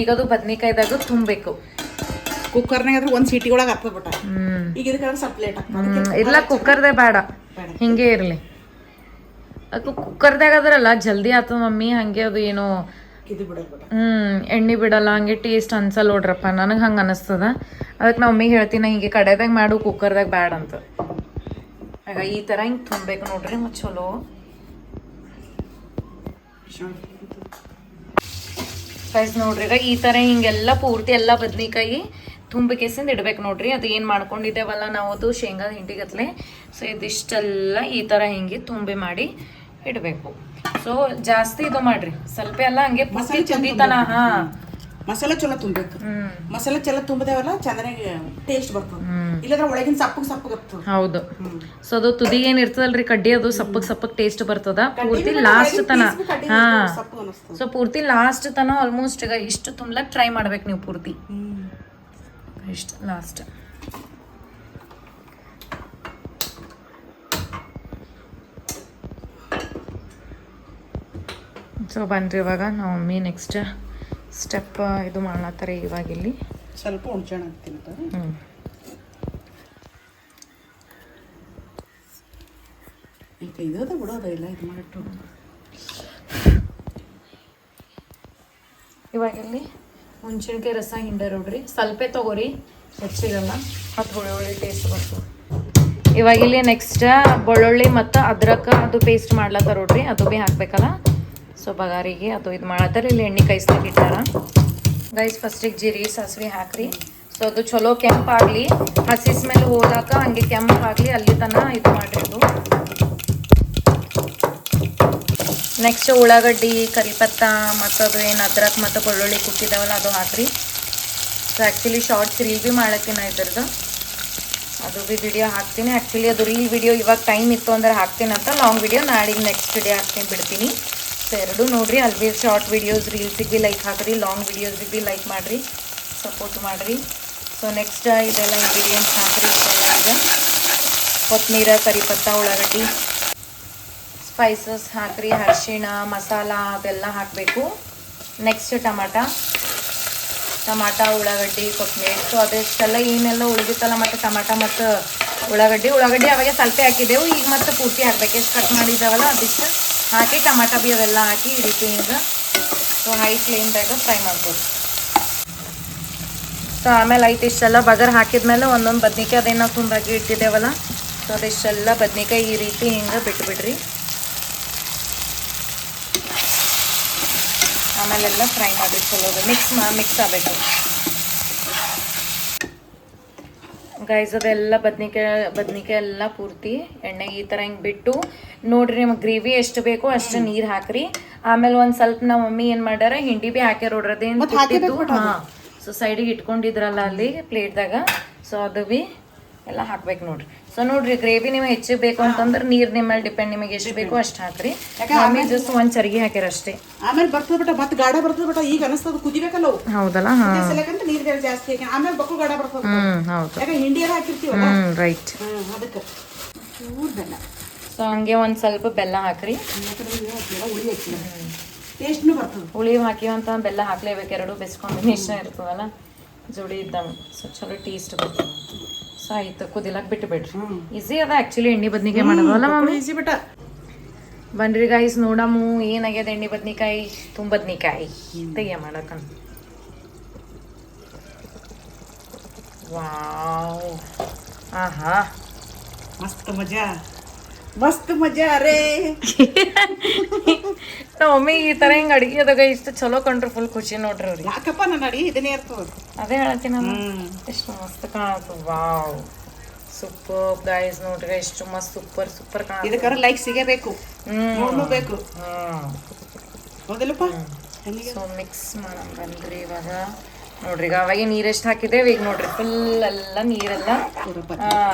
ಈಗ ಅದು ಬದ್ನಿಕಾಯ್ದಾಗ ತುಂಬಬೇಕು. ಕುಕ್ಕರ್ನಾಗ ಒಂದು ಸೀಟಿ ಒಳಗೆ ಹಾಕ್ತದ ಬಿಟ್ಟ. ಈಗ ಇದಕ್ಕೆ ಸ್ವಲ್ಪ ಲೇಟ್ ಆಗ್ತದೆ. ಇಲ್ಲ, ಕುಕ್ಕರ್ದೇ ಬೇಡ, ಹಿಂಗೆ ಇರಲಿ. ಅದು ಕುಕ್ಕರ್ದಾಗ ಅದ್ರಲ್ಲ ಜಲ್ದಿ ಆತದ ಮಮ್ಮಿ. ಹಂಗೆ ಅದು ಏನೋ ಎಣ್ಣೆ ಬಿಡಲ್ಲ, ಹಂಗೆ ಟೇಸ್ಟ್ ಅನ್ಸಲ್ಲ ನೋಡ್ರಪ್ಪ. ನನಗೆ ಹಂಗೆ ಅನಿಸ್ತದ. ಅದಕ್ಕೆ ನಾ ಮಮ್ಮಿಗೆ ಹೇಳ್ತೀನಿ, ಹಿಂಗೆ ಕಡೆದಾಗ ಮಾಡು, ಕುಕ್ಕರ್ದಾಗ ಬ್ಯಾಡ ಅಂತ. ಆಗ ಈ ಥರ ಹಿಂಗೆ ತುಂಬಬೇಕು ನೋಡ್ರಿ, ಮತ್ತು ಚಲೋ. ಗೈಸ್ ನೋಡ್ರಿ, ಈಗ ಈ ಥರ ಹಿಂಗೆಲ್ಲ ಪೂರ್ತಿ ಎಲ್ಲ ಬದ್ನಿಕಾಯಿ ತುಂಬಿಕೆಸಿಂದ ಇಡ್ಬೇಕು ನೋಡ್ರಿ. ಅದು ಏನು ಮಾಡ್ಕೊಂಡಿದ್ದೇವಲ್ಲ ನಾವು, ಅದು ಶೇಂಗಾದ ಹಿಂಡಿಗತ್ಲೆ. ಸೊ ಇದಿಷ್ಟೆಲ್ಲ ಈ ಥರ ಹಿಂಗೆ ತುಂಬಿ ಮಾಡಿ ಇಡಬೇಕು. ಸೊ ಜಾಸ್ತಿ ಇದು ಮಾಡ್ರಿ, ಸ್ವಲ್ಪ ಎಲ್ಲ ಹಂಗೆ ತುಂಬಿತನ. ಹಾಂ, ಮಸಾಲೆ ಚಲೋ ತುಂಬಬೇಕು. ಮಸಾಲೆ ಚಲೋ ತುಂಬದೇವಲ್ಲ ಚೆನ್ನಾಗಿ ಟೇಸ್ಟ್ ಬರ್ತದೆ. ಇಲ್ಲಂದ್ರೆ ಒಳಗಿನ ಸಪ್ಪಗೆ ಹೌದು. ಸೊ ಅದು ತುದಿ ಏನ್ ಇರ್ತದಲ್ರಿ ಕಡ್ಡಿ, ಅದು ಸಪ್ಪಗ್ ಟೇಸ್ಟ್ ಬರ್ತದ ಪೂರ್ತಿ ಲಾಸ್ಟ್ ತನ. ಹಾ, ಸೊ ಪೂರ್ತಿ ಲಾಸ್ಟ್ ತನ ಆಲ್ಮೋಸ್ಟ್ ಈಗ ಇಷ್ಟು ತುಂಬಲಕ್ ಟ್ರೈ ಮಾಡ್ಬೇಕು ನೀವು ಪೂರ್ತಿ. ಇಷ್ಟು ಲಾಸ್ಟ್. ಸೊ ಬನ್ರಿ, ಇವಾಗ ನಾವು ಮಮ್ಮಿ ನೆಕ್ಸ್ಟ್ ಸ್ಟೆಪ್ ಇದು ಮಾಡ್ಲತ್ತಾರೆ. ಇವಾಗ ಇಲ್ಲಿ ಸ್ವಲ್ಪ ಹುಣ್ಸೆಹಣ್ಣು ಹಾಕ್ತೀನಿ. ಇದದ ಬಿಡೋದ ಇಲ್ಲ, ಇದು ಮಾಡಿಟ್ಟು ಇವಾಗ ಇಲ್ಲಿ ಹುಣ್ಸೆಣ್ಕಾಯಿ ರಸ ಹಿಂಡ ನೋಡ್ರಿ. ಸ್ವಲ್ಪ ತಗೋರಿ, ಹೆಚ್ಚಿಗಲ್ಲ, ಮತ್ತು ಹುಳಿ ಟೇಸ್ಟ್ ಬರ್ತದೆ. ಇವಾಗ ಇಲ್ಲಿ ನೆಕ್ಸ್ಟ್ ಬೆಳ್ಳುಳ್ಳಿ ಮತ್ತು ಅದ್ರಕ ಅದು ಪೇಸ್ಟ್ ಮಾಡ್ಲತ್ತಾರ ನೋಡ್ರಿ, ಅದು ಭೀ ಹಾಕ್ಬೇಕಲ್ಲ. ಸೊ ಬಗಾರಿಗೆ ಅದು ಇದು ಮಾಡತ್ತಾರೆ. ಇಲ್ಲಿ ಎಣ್ಣೆ ಕಾಯಿಸ್ಲಿಕ್ಕೆ ಇಟ್ಟಾರ. ಗೈಸ್ ಫಸ್ಟಿಗೆ ಜೀರಿಗೆ ಸಾಸಿವೆ ಹಾಕ್ರಿ. ಸೊ ಅದು ಚಲೋ ಕೆಂಪಾಗಲಿ, ಹಸಿ ಸ್ಮೆಲ್ ಹೋದಾಕ ಹಂಗೆ ಕೆಂಪಾಗಲಿ, ಅಲ್ಲಿ ತನಕ ಇದು ಮಾಡಿರಿ. ಅದು ನೆಕ್ಸ್ಟ್ ಉಳ್ಳಾಗಡ್ಡಿ, ಕರಿಪತ್ತ ಮತ್ತು ಅದು ಏನು ಅದ್ರಕ್ ಮತ್ತು ಬೆಳ್ಳುಳ್ಳಿ ಕುಟ್ಟಿದಾವಲ್ಲ ಅದು ಹಾಕ್ರಿ. ಸೊ ಆ್ಯಕ್ಚುಲಿ ಶಾರ್ಟ್ಸ್ ರೀಲ್ ಭೀ ಮಾಡತ್ತೀನಿ ಇದ್ರದ್ದು, ಅದು ಭೀ ವಿಡಿಯೋ ಹಾಕ್ತೀನಿ. ಆ್ಯಕ್ಚುಲಿ ಅದು ರೀಲ್ ವಿಡಿಯೋ ಇವಾಗ ಟೈಮ್ ಇತ್ತು ಅಂದ್ರೆ ಹಾಕ್ತೀನಿ ಅಂತ, ಲಾಂಗ್ ವಿಡಿಯೋ ನಾಳೆಗೆ ನೆಕ್ಸ್ಟ್ ಡೇ ಹಾಕ್ತೀನಿ ಬಿಡ್ತೀನಿ. ಸೊ ಎರಡೂ ನೋಡಿರಿ, ಅಲ್ಲಿ ಭೀ ಶಾರ್ಟ್ ವಿಡಿಯೋಸ್ ರೀಲ್ಸಿಗೆ ಭೀ ಲೈಕ್ ಹಾಕ್ರಿ, ಲಾಂಗ್ ವಿಡಿಯೋಸ್ಗೆ ಭೀ ಲೈಕ್ ಮಾಡಿರಿ, ಸಪೋರ್ಟ್ ಮಾಡಿರಿ. ಸೊ ನೆಕ್ಸ್ಟ್ ಇದೆಲ್ಲ ಇಂಗ್ರೀಡಿಯೆಂಟ್ಸ್ ಹಾಕ್ರಿ. ಈಗ ಕೊತ್ತಂಬರಿ, ಕರಿಪತ್ತ, ಉಳ್ಳಾಗಡ್ಡಿ, ಸ್ಪೈಸಸ್ ಹಾಕ್ರಿ, ಅರಿಶಿಣ, ಮಸಾಲ ಅದೆಲ್ಲ ಹಾಕಬೇಕು. ನೆಕ್ಸ್ಟ್ ಟಮಾಟ, ಉಳ್ಳಾಗಡ್ಡಿ, ಕೊತ್ತಂಬರಿ. ಸೊ ಅದೆಷ್ಟೆಲ್ಲ ಏನೆಲ್ಲ ಉಳಿದಿತ್ತಲ್ಲ, ಮತ್ತು ಟಮಾಟ ಮತ್ತು ಉಳ್ಳಾಗಡ್ಡಿ ಅವಾಗೆ ಸ್ವಲ್ಪ ಹಾಕಿದ್ದೆವು, ಈಗ ಮತ್ತೆ ಪೂರ್ತಿ ಹಾಕ್ಬೇಕು. ಎಷ್ಟು ಕಟ್ ಮಾಡಿದ್ದಾವಲ್ಲ ಅದಿಷ್ಟು ಹಾಕಿ ಟಮಾಟ ಬಿ ಅವೆಲ್ಲ ಹಾಕಿ ಈ ರೀತಿ ಹಿಂಗೆ ಸೊ ಹೈ ಫ್ಲೇಮ್ದಾಗ ಫ್ರೈ ಮಾಡ್ಬೋದು. ಸೊ ಆಮೇಲೆ ಐತೆ ಇಷ್ಟೆಲ್ಲ ಬಗರ್ ಹಾಕಿದ್ಮೇಲೆ ಒಂದೊಂದು ಬದ್ನಿಕಾಯಿ ಅದೇನು ನಾವು ತುಂಬಾಗಿ ಇಟ್ಟಿದ್ದೇವಲ್ಲ, ಸೊ ಅದಿಷ್ಟೆಲ್ಲ ಬದ್ನಿಕಾಯಿ ಈ ರೀತಿ ಹಿಂಗೆ ಬಿಟ್ಬಿಡ್ರಿ. ಆಮೇಲೆಲ್ಲ ಫ್ರೈ ಮಾಡಿರಿ, ಚಲೋ ಮಿಕ್ಸ್ ಆಗಬೇಕು ಗೈಸ್. ಅದೆಲ್ಲ ಬದ್ನಿಕಾಯಿ ಎಲ್ಲ ಪೂರ್ತಿ ಎಣ್ಣೆಗೆ ಈ ಥರ ಹಿಂಗೆ ಬಿಟ್ಟು ನೋಡ್ರಿ, ನಿಮಗೆ ಗ್ರೇವಿ ಎಷ್ಟು ಬೇಕೋ ಅಷ್ಟು ನೀರು ಹಾಕ್ರಿ. ಆಮೇಲೆ ಒಂದು ಸ್ವಲ್ಪ ನಮ್ಮ ಮಮ್ಮಿ ಏನು ಮಾಡ್ಯಾರ, ಹಿಂಡಿ ಭೀ ಹಾಕ್ಯಾರ ನೋಡ್ರಿ, ಅದೇನು ಹಾಂ. ಸೊ ಸೈಡಿಗೆ ಇಟ್ಕೊಂಡಿದ್ರಲ್ಲ ಅಲ್ಲಿ ಪ್ಲೇಟ್ದಾಗ, ಸೊ ಅದು ಭೀ ಎಲ್ಲ ಹಾಕ್ಬೇಕು ನೋಡ್ರಿ. ಸೊ ನೋಡ್ರಿ, ಗ್ರೇವಿ ನಿಮಗೆ ಹೆಚ್ಚಿಗೆ ಬೇಕು ಅಂತಂದ್ರೆ ನೀರು ನಿಮ್ಮ ಮೇಲೆ ಡಿಪೆಂಡ್, ನಿಮಗೆ ಎಷ್ಟು ಬೇಕೋ ಅಷ್ಟು ಹಾಕ್ರಿ. ಮಮ್ಮಿ ಜಸ್ಟ್ ಒಂದು ಚರ್ಗಿ ಹಾಕ್ಯಾರ ಅಷ್ಟೇ. ಆಮೇಲೆ ಬರ್ತದ ಬಿಟ್ಟ ಮತ್ತೆ ಗಾಢ ಬರ್ತದ ಬಿಟ್ಟ, ಈಗ ಅನಿಸ್ತದ ಕುದಿಬೇಕಲ್ಲ ಅವು. ಹೌದಲ್ಲ, ನೀರು ಜಾಸ್ತಿ ಹಾಕಿ ಆಮೇಲೆ ಬಕ್ಕು ಗಾಢ ಬರ್ತದ. ಹೌದು, ಯಾಕೆ ಹಿಂಡಿ ಎಲ್ಲ ಹಾಕಿರ್ತೀವಲ್ಲ, ರೈಟ್. ಅದಕ್ಕೆ ಚೂರು ಬೆಲ್ಲ. ಸೊ ಹಂಗೆ ಒಂದು ಸ್ವಲ್ಪ ಬೆಲ್ಲ ಹಾಕ್ರಿ, ಹುಳಿ ಹಾಕಿ ಟೇಸ್ಟ್ನು ಬರ್ತದೆ. ಹುಳಿ ಹಾಕಿ ಅಂತ ಬೆಲ್ಲ ಹಾಕ್ಲೇಬೇಕು, ಎರಡು ಬೆಸ್ಟ್ ಕಾಂಬಿನೇಷನ್ ಇರ್ತದಲ್ಲ ಜೋಡಿ ಇದ್ದಂಗೆ. ಸೊ ಚಲೋ ಟೇಸ್ಟ್ ಬರ್ತದೆ. ಸೊ ಆಯ್ತು, ಕುದಿಲಕ್ಕೆ ಬಿಟ್ಟು ಬಿಡ್ರಿ. ಈಸಿ ಅದ ಆ್ಯಕ್ಚುಲಿ ಎಣ್ಣೆ ಬದ್ನಿಕಾಯಿ ಮಾಡೋದಲ್ಲ ಮಮ್ಮಿ, ಈಸಿ ಬಿಟ್ಟ. ಬನ್ರಿ ಗೈಸ್ ನೋಡಮು ಏನಾಗ್ಯದ ಎಣ್ಣೆ ಬದ್ನಿಕಾಯಿ, ಬದ್ನಿಕಾಯಿ ತೆಗಿಯ ಮಾಡಕ. ವಾವ್, ಆಹಾ, ಮಸ್ತ್ ಮಜಾ ರೇ. ನಮ್ಮ ಮಮ್ಮಿ ಈ ಥರ ಹಿಂಗೆ ಅಡುಗೆ ಅದಾಗ ಇಷ್ಟು ಚಲೋ ಕಂಡ್ರೆ ಫುಲ್ ಖುಷಿ ನೋಡ್ರಿ ಅವ್ರಿಗೆ. ಯಾಕಪ್ಪ ನನ್ನ ಅಡಿ ಇದನ್ನೇ ಇರ್ತದ, ಅದೇ ಹೇಳ್ತೀನಿ ನಾನು, ಎಷ್ಟು ಮಸ್ತ್ ಕಾಣತ್ತು. ವಾವ್, ಸೂಪರ್ ಗೈಸ್ ನೋಡ್ರಿ, ಎಷ್ಟು ಮಸ್ತ್ ಸೂಪರ್ ಕಾಣತ್ತೆ. ಇದಕ್ಕಾರ ಲೈಕ್ ಸಿಗಬೇಕು, ನೋಡ್ಬೇಕು. ಹೌದಲ್ಲಪ್ಪ. ಸೊ ಮಿಕ್ಸ್ ಮಾಡೋಣ ಬನ್ರಿ ಇವಾಗ. ನೋಡ್ರಿ ಈಗ ಅವಾಗೆ ನೀರೆಷ್ಟು ಹಾಕಿದ್ದೇವೆ, ಈಗ ನೋಡ್ರಿ ಫುಲ್ ಎಲ್ಲ ನೀರೆಲ್ಲ.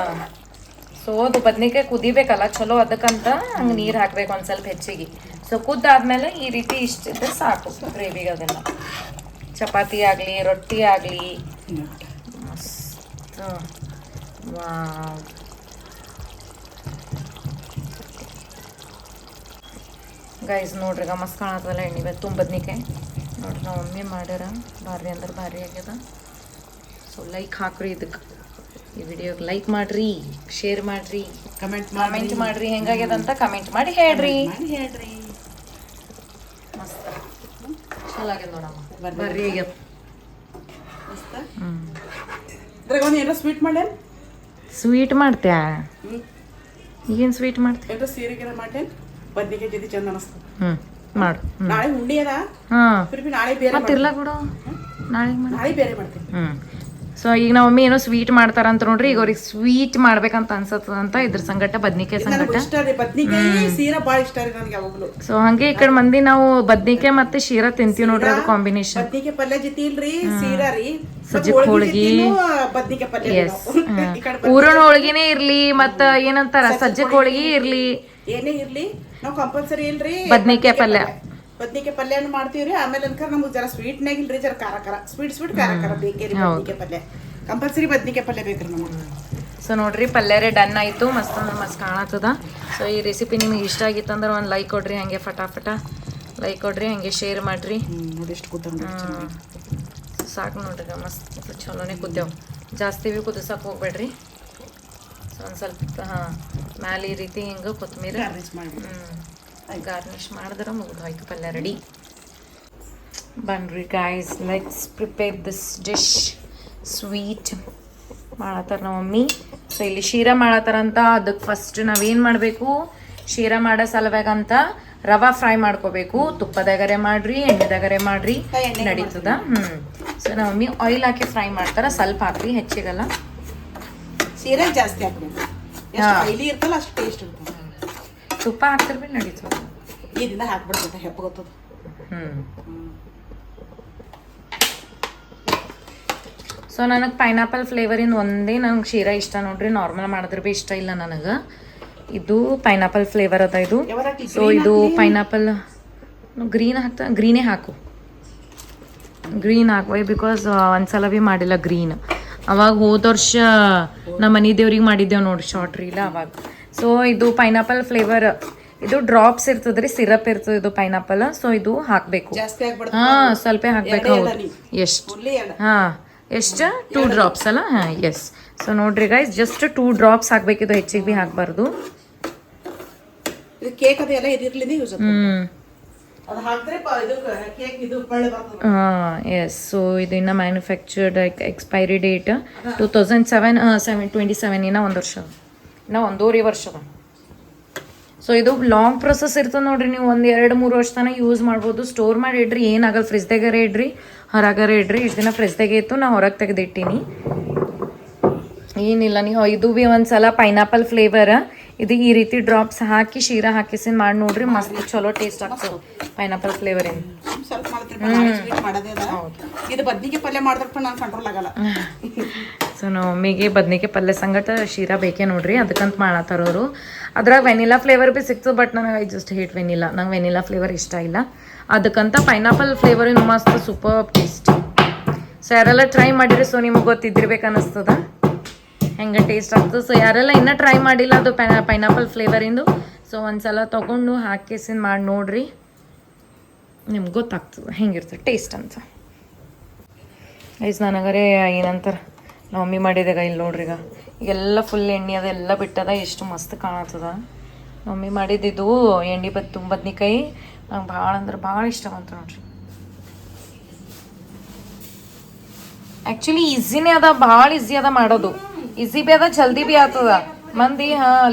ಸೊ ಅದು ಬದ್ನಿಕಾಯಿ ಕುದಿಬೇಕಲ್ಲ ಚಲೋ, ಅದಕ್ಕಂತ ಹಂಗೆ ನೀರು ಹಾಕ್ಬೇಕು ಒಂದು ಸ್ವಲ್ಪ ಹೆಚ್ಚಿಗೆ. ಸೊ ಕುದ್ದಾದ್ಮೇಲೆ ಈ ರೀತಿ ಇಷ್ಟಿದ್ರೆ ಸಾಕು ಗ್ರೇವಿಗೆ. ಅದೆಲ್ಲ ಚಪಾತಿ ಆಗಲಿ ರೊಟ್ಟಿ ಆಗಲಿ ಮಸ್ತ್. ವಾವ್, ಗೈಸ್ ನೋಡ್ರಿ ಈಗ ಮಸ್ತ್ ಕಾಣತ್ತಲ್ಲ ಎಣ್ಣೆ ಬದ್ನಿಕಾಯಿ. ನೋಡ್ರಿ ನಾವು ಮಮ್ಮಿ ಮಾಡ್ಯಾರ, ಭಾರಿ ಅಂದ್ರೆ ಭಾರಿ ಆಗ್ಯದ. ಸೊ ಲೈಕ್ ಹಾಕ್ರಿ, ಇದಕ್ಕೆ ಈ ವಿಡಿಯೋಗೆ ಲೈಕ್ ಮಾಡ್ರಿ, ಶೇರ್ ಮಾಡ್ರಿ, ಕಮೆಂಟ್ ಮಾಡ್ರಿ, ಹೆಂಗಾಗ್ಯದ ಅಂತ ಕಮೆಂಟ್ ಮಾಡಿ ಹೇಳ್ರಿ. ಮಸ್ತ್ ಚಲೋ ಆಗ್ಯದ ನೋಡಮ್ಮ, ಬರ್ರಿ ಆಗ್ಯದ. ಏನೋ ಸ್ವೀಟ್ ಮಾಡ್ಯಾನ. ಸ್ವೀಟ್ ಮಾಡ್ತ್ಯಾ? ಈಗೇನು ಸ್ವೀಟ್ ಮಾಡ್ತೀಯ? ಏನೋ ಸೀರೆಗೆಲ್ಲ ಮಾಡ್ಯಾನ, ಬದ್ನಿಕಾಯಿ ಜೊತೆ ಚಂದ ಅನಿಸ್ತದೆ. ಮಾಡು. ನಾಳೆ ಉಂಡಿ ಅದ, ನಾಳೆ ಬೇರೆ ಮತ್ತಿರ್ಲ ಬಿಡು, ನಾಳೆ ಬೇರೆ ಮಾಡ್ತೀನಿ. ಸೊ ಈಗ ನಮ್ಮ ಮಮ್ಮಿ ಏನೋ ಸ್ವೀಟ್ ಮಾಡ್ತಾರಂತ ನೋಡ್ರಿ, ಈಗ ಅವ್ರಿಗೆ ಸ್ವೀಟ್ ಮಾಡ್ಬೇಕಂತ ಅನ್ಸತ್ತದಂತ ಇದ್ರ ಸಂಗಟ ಬದ್ನಿಕಾಯಿ ಸಂಗಟ. ಸೊ ಹಂಗೆ ಈ ಕಡೆ ಮಂದಿ ನಾವು ಬದ್ನಿಕಾಯಿ ಮತ್ತೆ ಶೀರಾ ತಿಂತೀವಿ ನೋಡ್ರಿ, ಅದು ಕಾಂಬಿನೇಷನ್. ಬದ್ನಿಕಾಯಿ ಪಲ್ಯ ಜೊತೆ ಇಲ್ರಿ ಸೀರಾ ರೀ, ಸಜ್ಜಿ ಹೋಳ್ಗಿ, ಬದ್ನಿಕಾಯಿ ಪಲ್ಯ, ಊರಣ ಹೋಳ್ಗಿನೇ ಇರ್ಲಿ ಮತ್ತ ಏನಂತಾರ ಸಜ್ಜಿ ಹೋಳ್ಗಿ ಇರ್ಲಿ, ಏನೇ ಇರ್ಲಿ ನಾವ್ ಕಂಪಲ್ಸರಿ ಇಲ್ರಿ ಬದ್ನಿಕಾಯಿ ಪಲ್ಯ. ಬದ್ನಿಕಾಯಿ ಪಲ್ಯನು ಮಾಡ್ತೀವ್ರಿ. ಆಮೇಲೆ ಅನ್ಕರ್ ನಮ್ಗೆ ಜರ ಸ್ವೀಟ್ನಾಗ ಇಲ್ರಿ, ಜರ ಖಾರ ಸ್ವೀಟ್ ಖಾರ ಬೇಕೇರಿ. ಬದ್ನಿಕಾಯಿ ಪಲ್ಯ ಕಂಪಲ್ಸರಿ, ಬದ್ನಿಕಾಯಿ ಪಲ್ಯ ಬೇಕ್ರಿ ನಮಗೆ. ಸೊ ನೋಡ್ರಿ ಪಲ್ಯರೇ ಡನ್ ಆಯ್ತು, ಮಸ್ತ್ ಅಂದ್ರೆ ಮಸ್ತ್ ಕಾಣತ್ತದ. ಸೊ ಈ ರೆಸಿಪಿ ನಿಮಗೆ ಇಷ್ಟ ಆಗಿತ್ತು ಅಂದ್ರೆ ಒಂದು ಲೈಕ್ ಕೊಡ್ರಿ, ಹಂಗೆ ಫಟಾಫಟ ಲೈಕ್ ಕೊಡ್ರಿ, ಹಂಗೆ ಶೇರ್ ಮಾಡ್ರಿ. ಸಾಕು ನೋಡ್ರಿ, ಮಸ್ತ್ ಚಲೋನೇ ಕುದ್ದೇವು, ಜಾಸ್ತಿ ಭೀ ಕುದಿಸಕ್ಕೆ ಹೋಗ್ಬೇಡ್ರಿ. ಸೊ ಒಂದು ಸ್ವಲ್ಪ ಮ್ಯಾಲೆ ಈ ರೀತಿ ಹಿಂಗೆ ಕೊತ್ತಂಬರಿ ಗಾರ್ನಿಷ್ ಮಾಡಿದ್ರೆ ಮುಗಿದೋಯ್ತು, ಪಲ್ಯ ರೆಡಿ. ಬನ್ರಿ guys, let's prepare this dish. Sweet ಮಾಡತ್ತಾರ ನಮ್ಮ ಮಮ್ಮಿ. ಸೊ ಇಲ್ಲಿ ಶೀರಾ ಮಾಡತ್ತಾರಂತ, ಅದಕ್ಕೆ ಫಸ್ಟ್ ನಾವೇನು ಮಾಡಬೇಕು, ಶೀರಾ ಮಾಡೋ ಸಲುವಾಗಂತ ರವಾ ಫ್ರೈ ಮಾಡ್ಕೋಬೇಕು. ತುಪ್ಪದಾಗರೆ ಮಾಡ್ರಿ, ಎಣ್ಣೆದಾಗರೆ ಮಾಡ್ರಿ, ನಡೀತದ. ಸೊ ನಮ್ಮ ಮಮ್ಮಿ ಆಯಿಲ್ ಹಾಕಿ ಫ್ರೈ ಮಾಡ್ತಾರ, ಸ್ವಲ್ಪ ಹಾಕ್ರಿ, ಹೆಚ್ಚಿಗಲ್ಲ. ಸೀರಾ ಜಾಸ್ತಿ ಹಾಕ್ಬೇಕು, ಆಯಿಲಿ ಇರ್ತಲ್ಲ ಅಷ್ಟು ಟೇಸ್ಟ್ ಇರ್ತದೆ. ತುಪ್ಪ ಹಾಕ್ತಿರ್ ನಡೀತದ, ಇದನ್ನ ಹಾಕ್ಬಿಡ್ತದೆ ಹೆಪ್ಪಗೊತ್ತದ. ಸೊ ನನಗೆ ಪೈನಾಪಲ್ ಫ್ಲೇವರಿಂದ ಒಂದೇ ನಂಗೆ ಶೀರಾ ಇಷ್ಟ ನೋಡ್ರಿ, ನಾರ್ಮಲ್ ಮಾಡಿದ್ರೆ ಭೀ ಇಷ್ಟ ಇಲ್ಲ ನನಗೆ. ಇದು ಪೈನಾಪಲ್ ಫ್ಲೇವರ್ ಅದ ಇದು. ಸೊ ಇದು ಪೈನಾಪಲ್ ಗ್ರೀನ್ ಗ್ರೀನೇ ಹಾಕು, ಗ್ರೀನ್ ಹಾಕುವ ಬಿಕಾಸ್ ಒಂದ್ಸಲ ಭೀ ಮಾಡಿಲ್ಲ ಗ್ರೀನ್. ಅವಾಗ ಹೋದ ವರ್ಷ ನಮ್ಮ ಮನೆ ದೇವ್ರಿಗೆ ಮಾಡಿದ್ದೇವೆ ನೋಡಿ ಶಾರ್ಟ್ ರೀಲ ಅವಾಗ. ಸೊ ಇದು ಪೈನಾಪಲ್ ಫ್ಲೇವರ್, ಇದು ಡ್ರಾಪ್ಸ್ ಇರ್ತದ್ರಿ, ಸಿರಪ್ ಇರ್ತದೆ ಇದು ಪೈನಾಪಲ್. ಸೊ ಇದು ಹಾಕಬೇಕು, ಹಾಂ ಸ್ವಲ್ಪ ಹಾಕ್ಬೇಕು. ಹೌದು, ಎಷ್ಟು? ಹಾಂ ಎಷ್ಟು? 2 ಡ್ರಾಪ್ಸ್ ಅಲ್ಲ? ಹಾಂ ಎಸ್. ಸೊ ನೋಡ್ರಿ ಗೈಸ್, ಜಸ್ಟ್ 2 ಡ್ರಾಪ್ಸ್ ಹಾಕ್ಬೇಕಿದು, ಹೆಚ್ಚಿಗೆ ಭೀ ಹಾಕಬಾರ್ದು. ಎಸ್. ಸೊ ಇದು ಇನ್ನು ಮ್ಯಾನುಫ್ಯಾಕ್ಚರ್ಡ್ ಎಕ್ಸ್ಪೈರಿ ಡೇಟ್ 2027 ಇನ್ನ 1 ವರ್ಷ, ಇನ್ನು 1.5 ವರ್ಷದ. ಸೊ ಇದು ಲಾಂಗ್ ಪ್ರೊಸೆಸ್ ಇರ್ತದೆ ನೋಡ್ರಿ, ನೀವು 1-2-3 ವರ್ಷ ತನಕ ಯೂಸ್ ಮಾಡ್ಬೋದು. ಸ್ಟೋರ್ ಮಾಡಿ ಇಡ್ರಿ, ಏನಾಗಲ್ಲ. ಫ್ರಿಜ್ದಾಗಾರ ಇಡ್ರಿ, ಹೊರಗಾರ ಇಡ್ರಿ. ಇಷ್ಟು ದಿನ ಫ್ರಿಜ್ದಾಗೆ ಇತ್ತು, ನಾ ಹೊರಗೆ ತೆಗೆದಿಟ್ಟೀನಿ, ಏನಿಲ್ಲ. ನೀವು ಇದು ಭೀ ಒಂದ್ಸಲ ಪೈನಾಪಲ್ ಫ್ಲೇವರ್ ಇದು ಈ ರೀತಿ ಡ್ರಾಪ್ಸ್ ಹಾಕಿ ಶೀರಾ ಹಾಕಿಸಿನ್ ಮಾಡಿ ನೋಡ್ರಿ, ಮಸ್ತ್ ಚಲೋ ಟೇಸ್ಟ್ ಆಗ್ತದೆ ಪೈನಾಪಲ್ ಫ್ಲೇವರ್ ಏನು. ಇದು ಬದ್ನಿಕಾಯಿ ಪಲ್ಯ ಮಾಡಿದ್ರಪ್ಪ ನಾನು ಕಂಟ್ರೋಲ್ ಆಗಲ್ಲ. ಸೊ ನಮ್ಮಿಗೆ ಬದ್ನಿಕಾಯಿ ಪಲ್ಯ ಸಂಗಟ ಶೀರಾ ಬೇಕೇ ನೋಡ್ರಿ, ಅದಕ್ಕಂತ ಮಾಡತ್ತಾರವರು. ಅದ್ರಾಗ ವೆನಿಲಾ ಫ್ಲೇವರ್ ಭೀ ಸಿಗ್ತದೆ, ಬಟ್ ನನಗೆ ಐ ಜಸ್ಟ್ ಹೇಟ್ ವೆನಿಲಾ, ನಂಗೆ ವೆನಿಲಾ ಫ್ಲೇವರ್ ಇಷ್ಟ ಇಲ್ಲ. ಅದಕ್ಕಂತ ಪೈನಾಪಲ್ ಫ್ಲೇವರ್ ಇನ್ನು ಮಸ್ತ್ ಸೂಪರ್ ಟೇಸ್ಟ್. ಸೊ ಯಾರೆಲ್ಲ ಟ್ರೈ ಮಾಡಿರಿ, ಸೊ ನಿಮಗೆ ಗೊತ್ತಿದ್ದಿರ್ಬೇಕು ಅನ್ನಿಸ್ತದ ಹೆಂಗೆ ಟೇಸ್ಟ್ ಆಗ್ತದೆ. ಸೊ ಯಾರೆಲ್ಲ ಇನ್ನೂ ಟ್ರೈ ಮಾಡಿಲ್ಲ ಅದು ಪೈನಾಪಲ್ ಫ್ಲೇವರಿಂದು, ಸೊ ಒಂದ್ಸಲ ತೊಗೊಂಡು ಹಾಕಿಸಿನ್ ಮಾಡಿ ನೋಡ್ರಿ, ನಿಮ್ಗೆ ಗೊತ್ತಾಗ್ತದೆ ಹೆಂಗಿರ್ತದೆ ಟೇಸ್ಟ್ ಅಂತ. ಐಸ್ ನನಗರೆ ಏನಂತಾರೆ ನಮ್ಮ ಮಮ್ಮಿ ಮಾಡಿದಾಗ ಇಲ್ಲಿ ನೋಡ್ರಿ, ಈಗೆಲ್ಲ ಫುಲ್ ಎಣ್ಣೆ ಅದೆಲ್ಲ ಬಿಟ್ಟದ, ಎಷ್ಟು ಮಸ್ತ್ ಕಾಣತ್ತದ. ಮಮ್ಮಿ ಮಾಡಿದ್ದು ಎಣ್ಣೆ ಬದ್ನಿಕಾಯಿ ನಂಗೆ ಭಾಳ ಅಂದ್ರೆ ಭಾಳ ಇಷ್ಟ ಬಂತು ನೋಡ್ರಿ. ಆ್ಯಕ್ಚುಲಿ ಈಸಿನೇ ಅದ, ಭಾಳ ಈಸಿ ಅದ ಮಾಡೋದು, ಈಸಿ ಭೀ ಅದ, ಜಲ್ದಿ ಭೀ ಆಗ್ತದ. ಮಂದಿ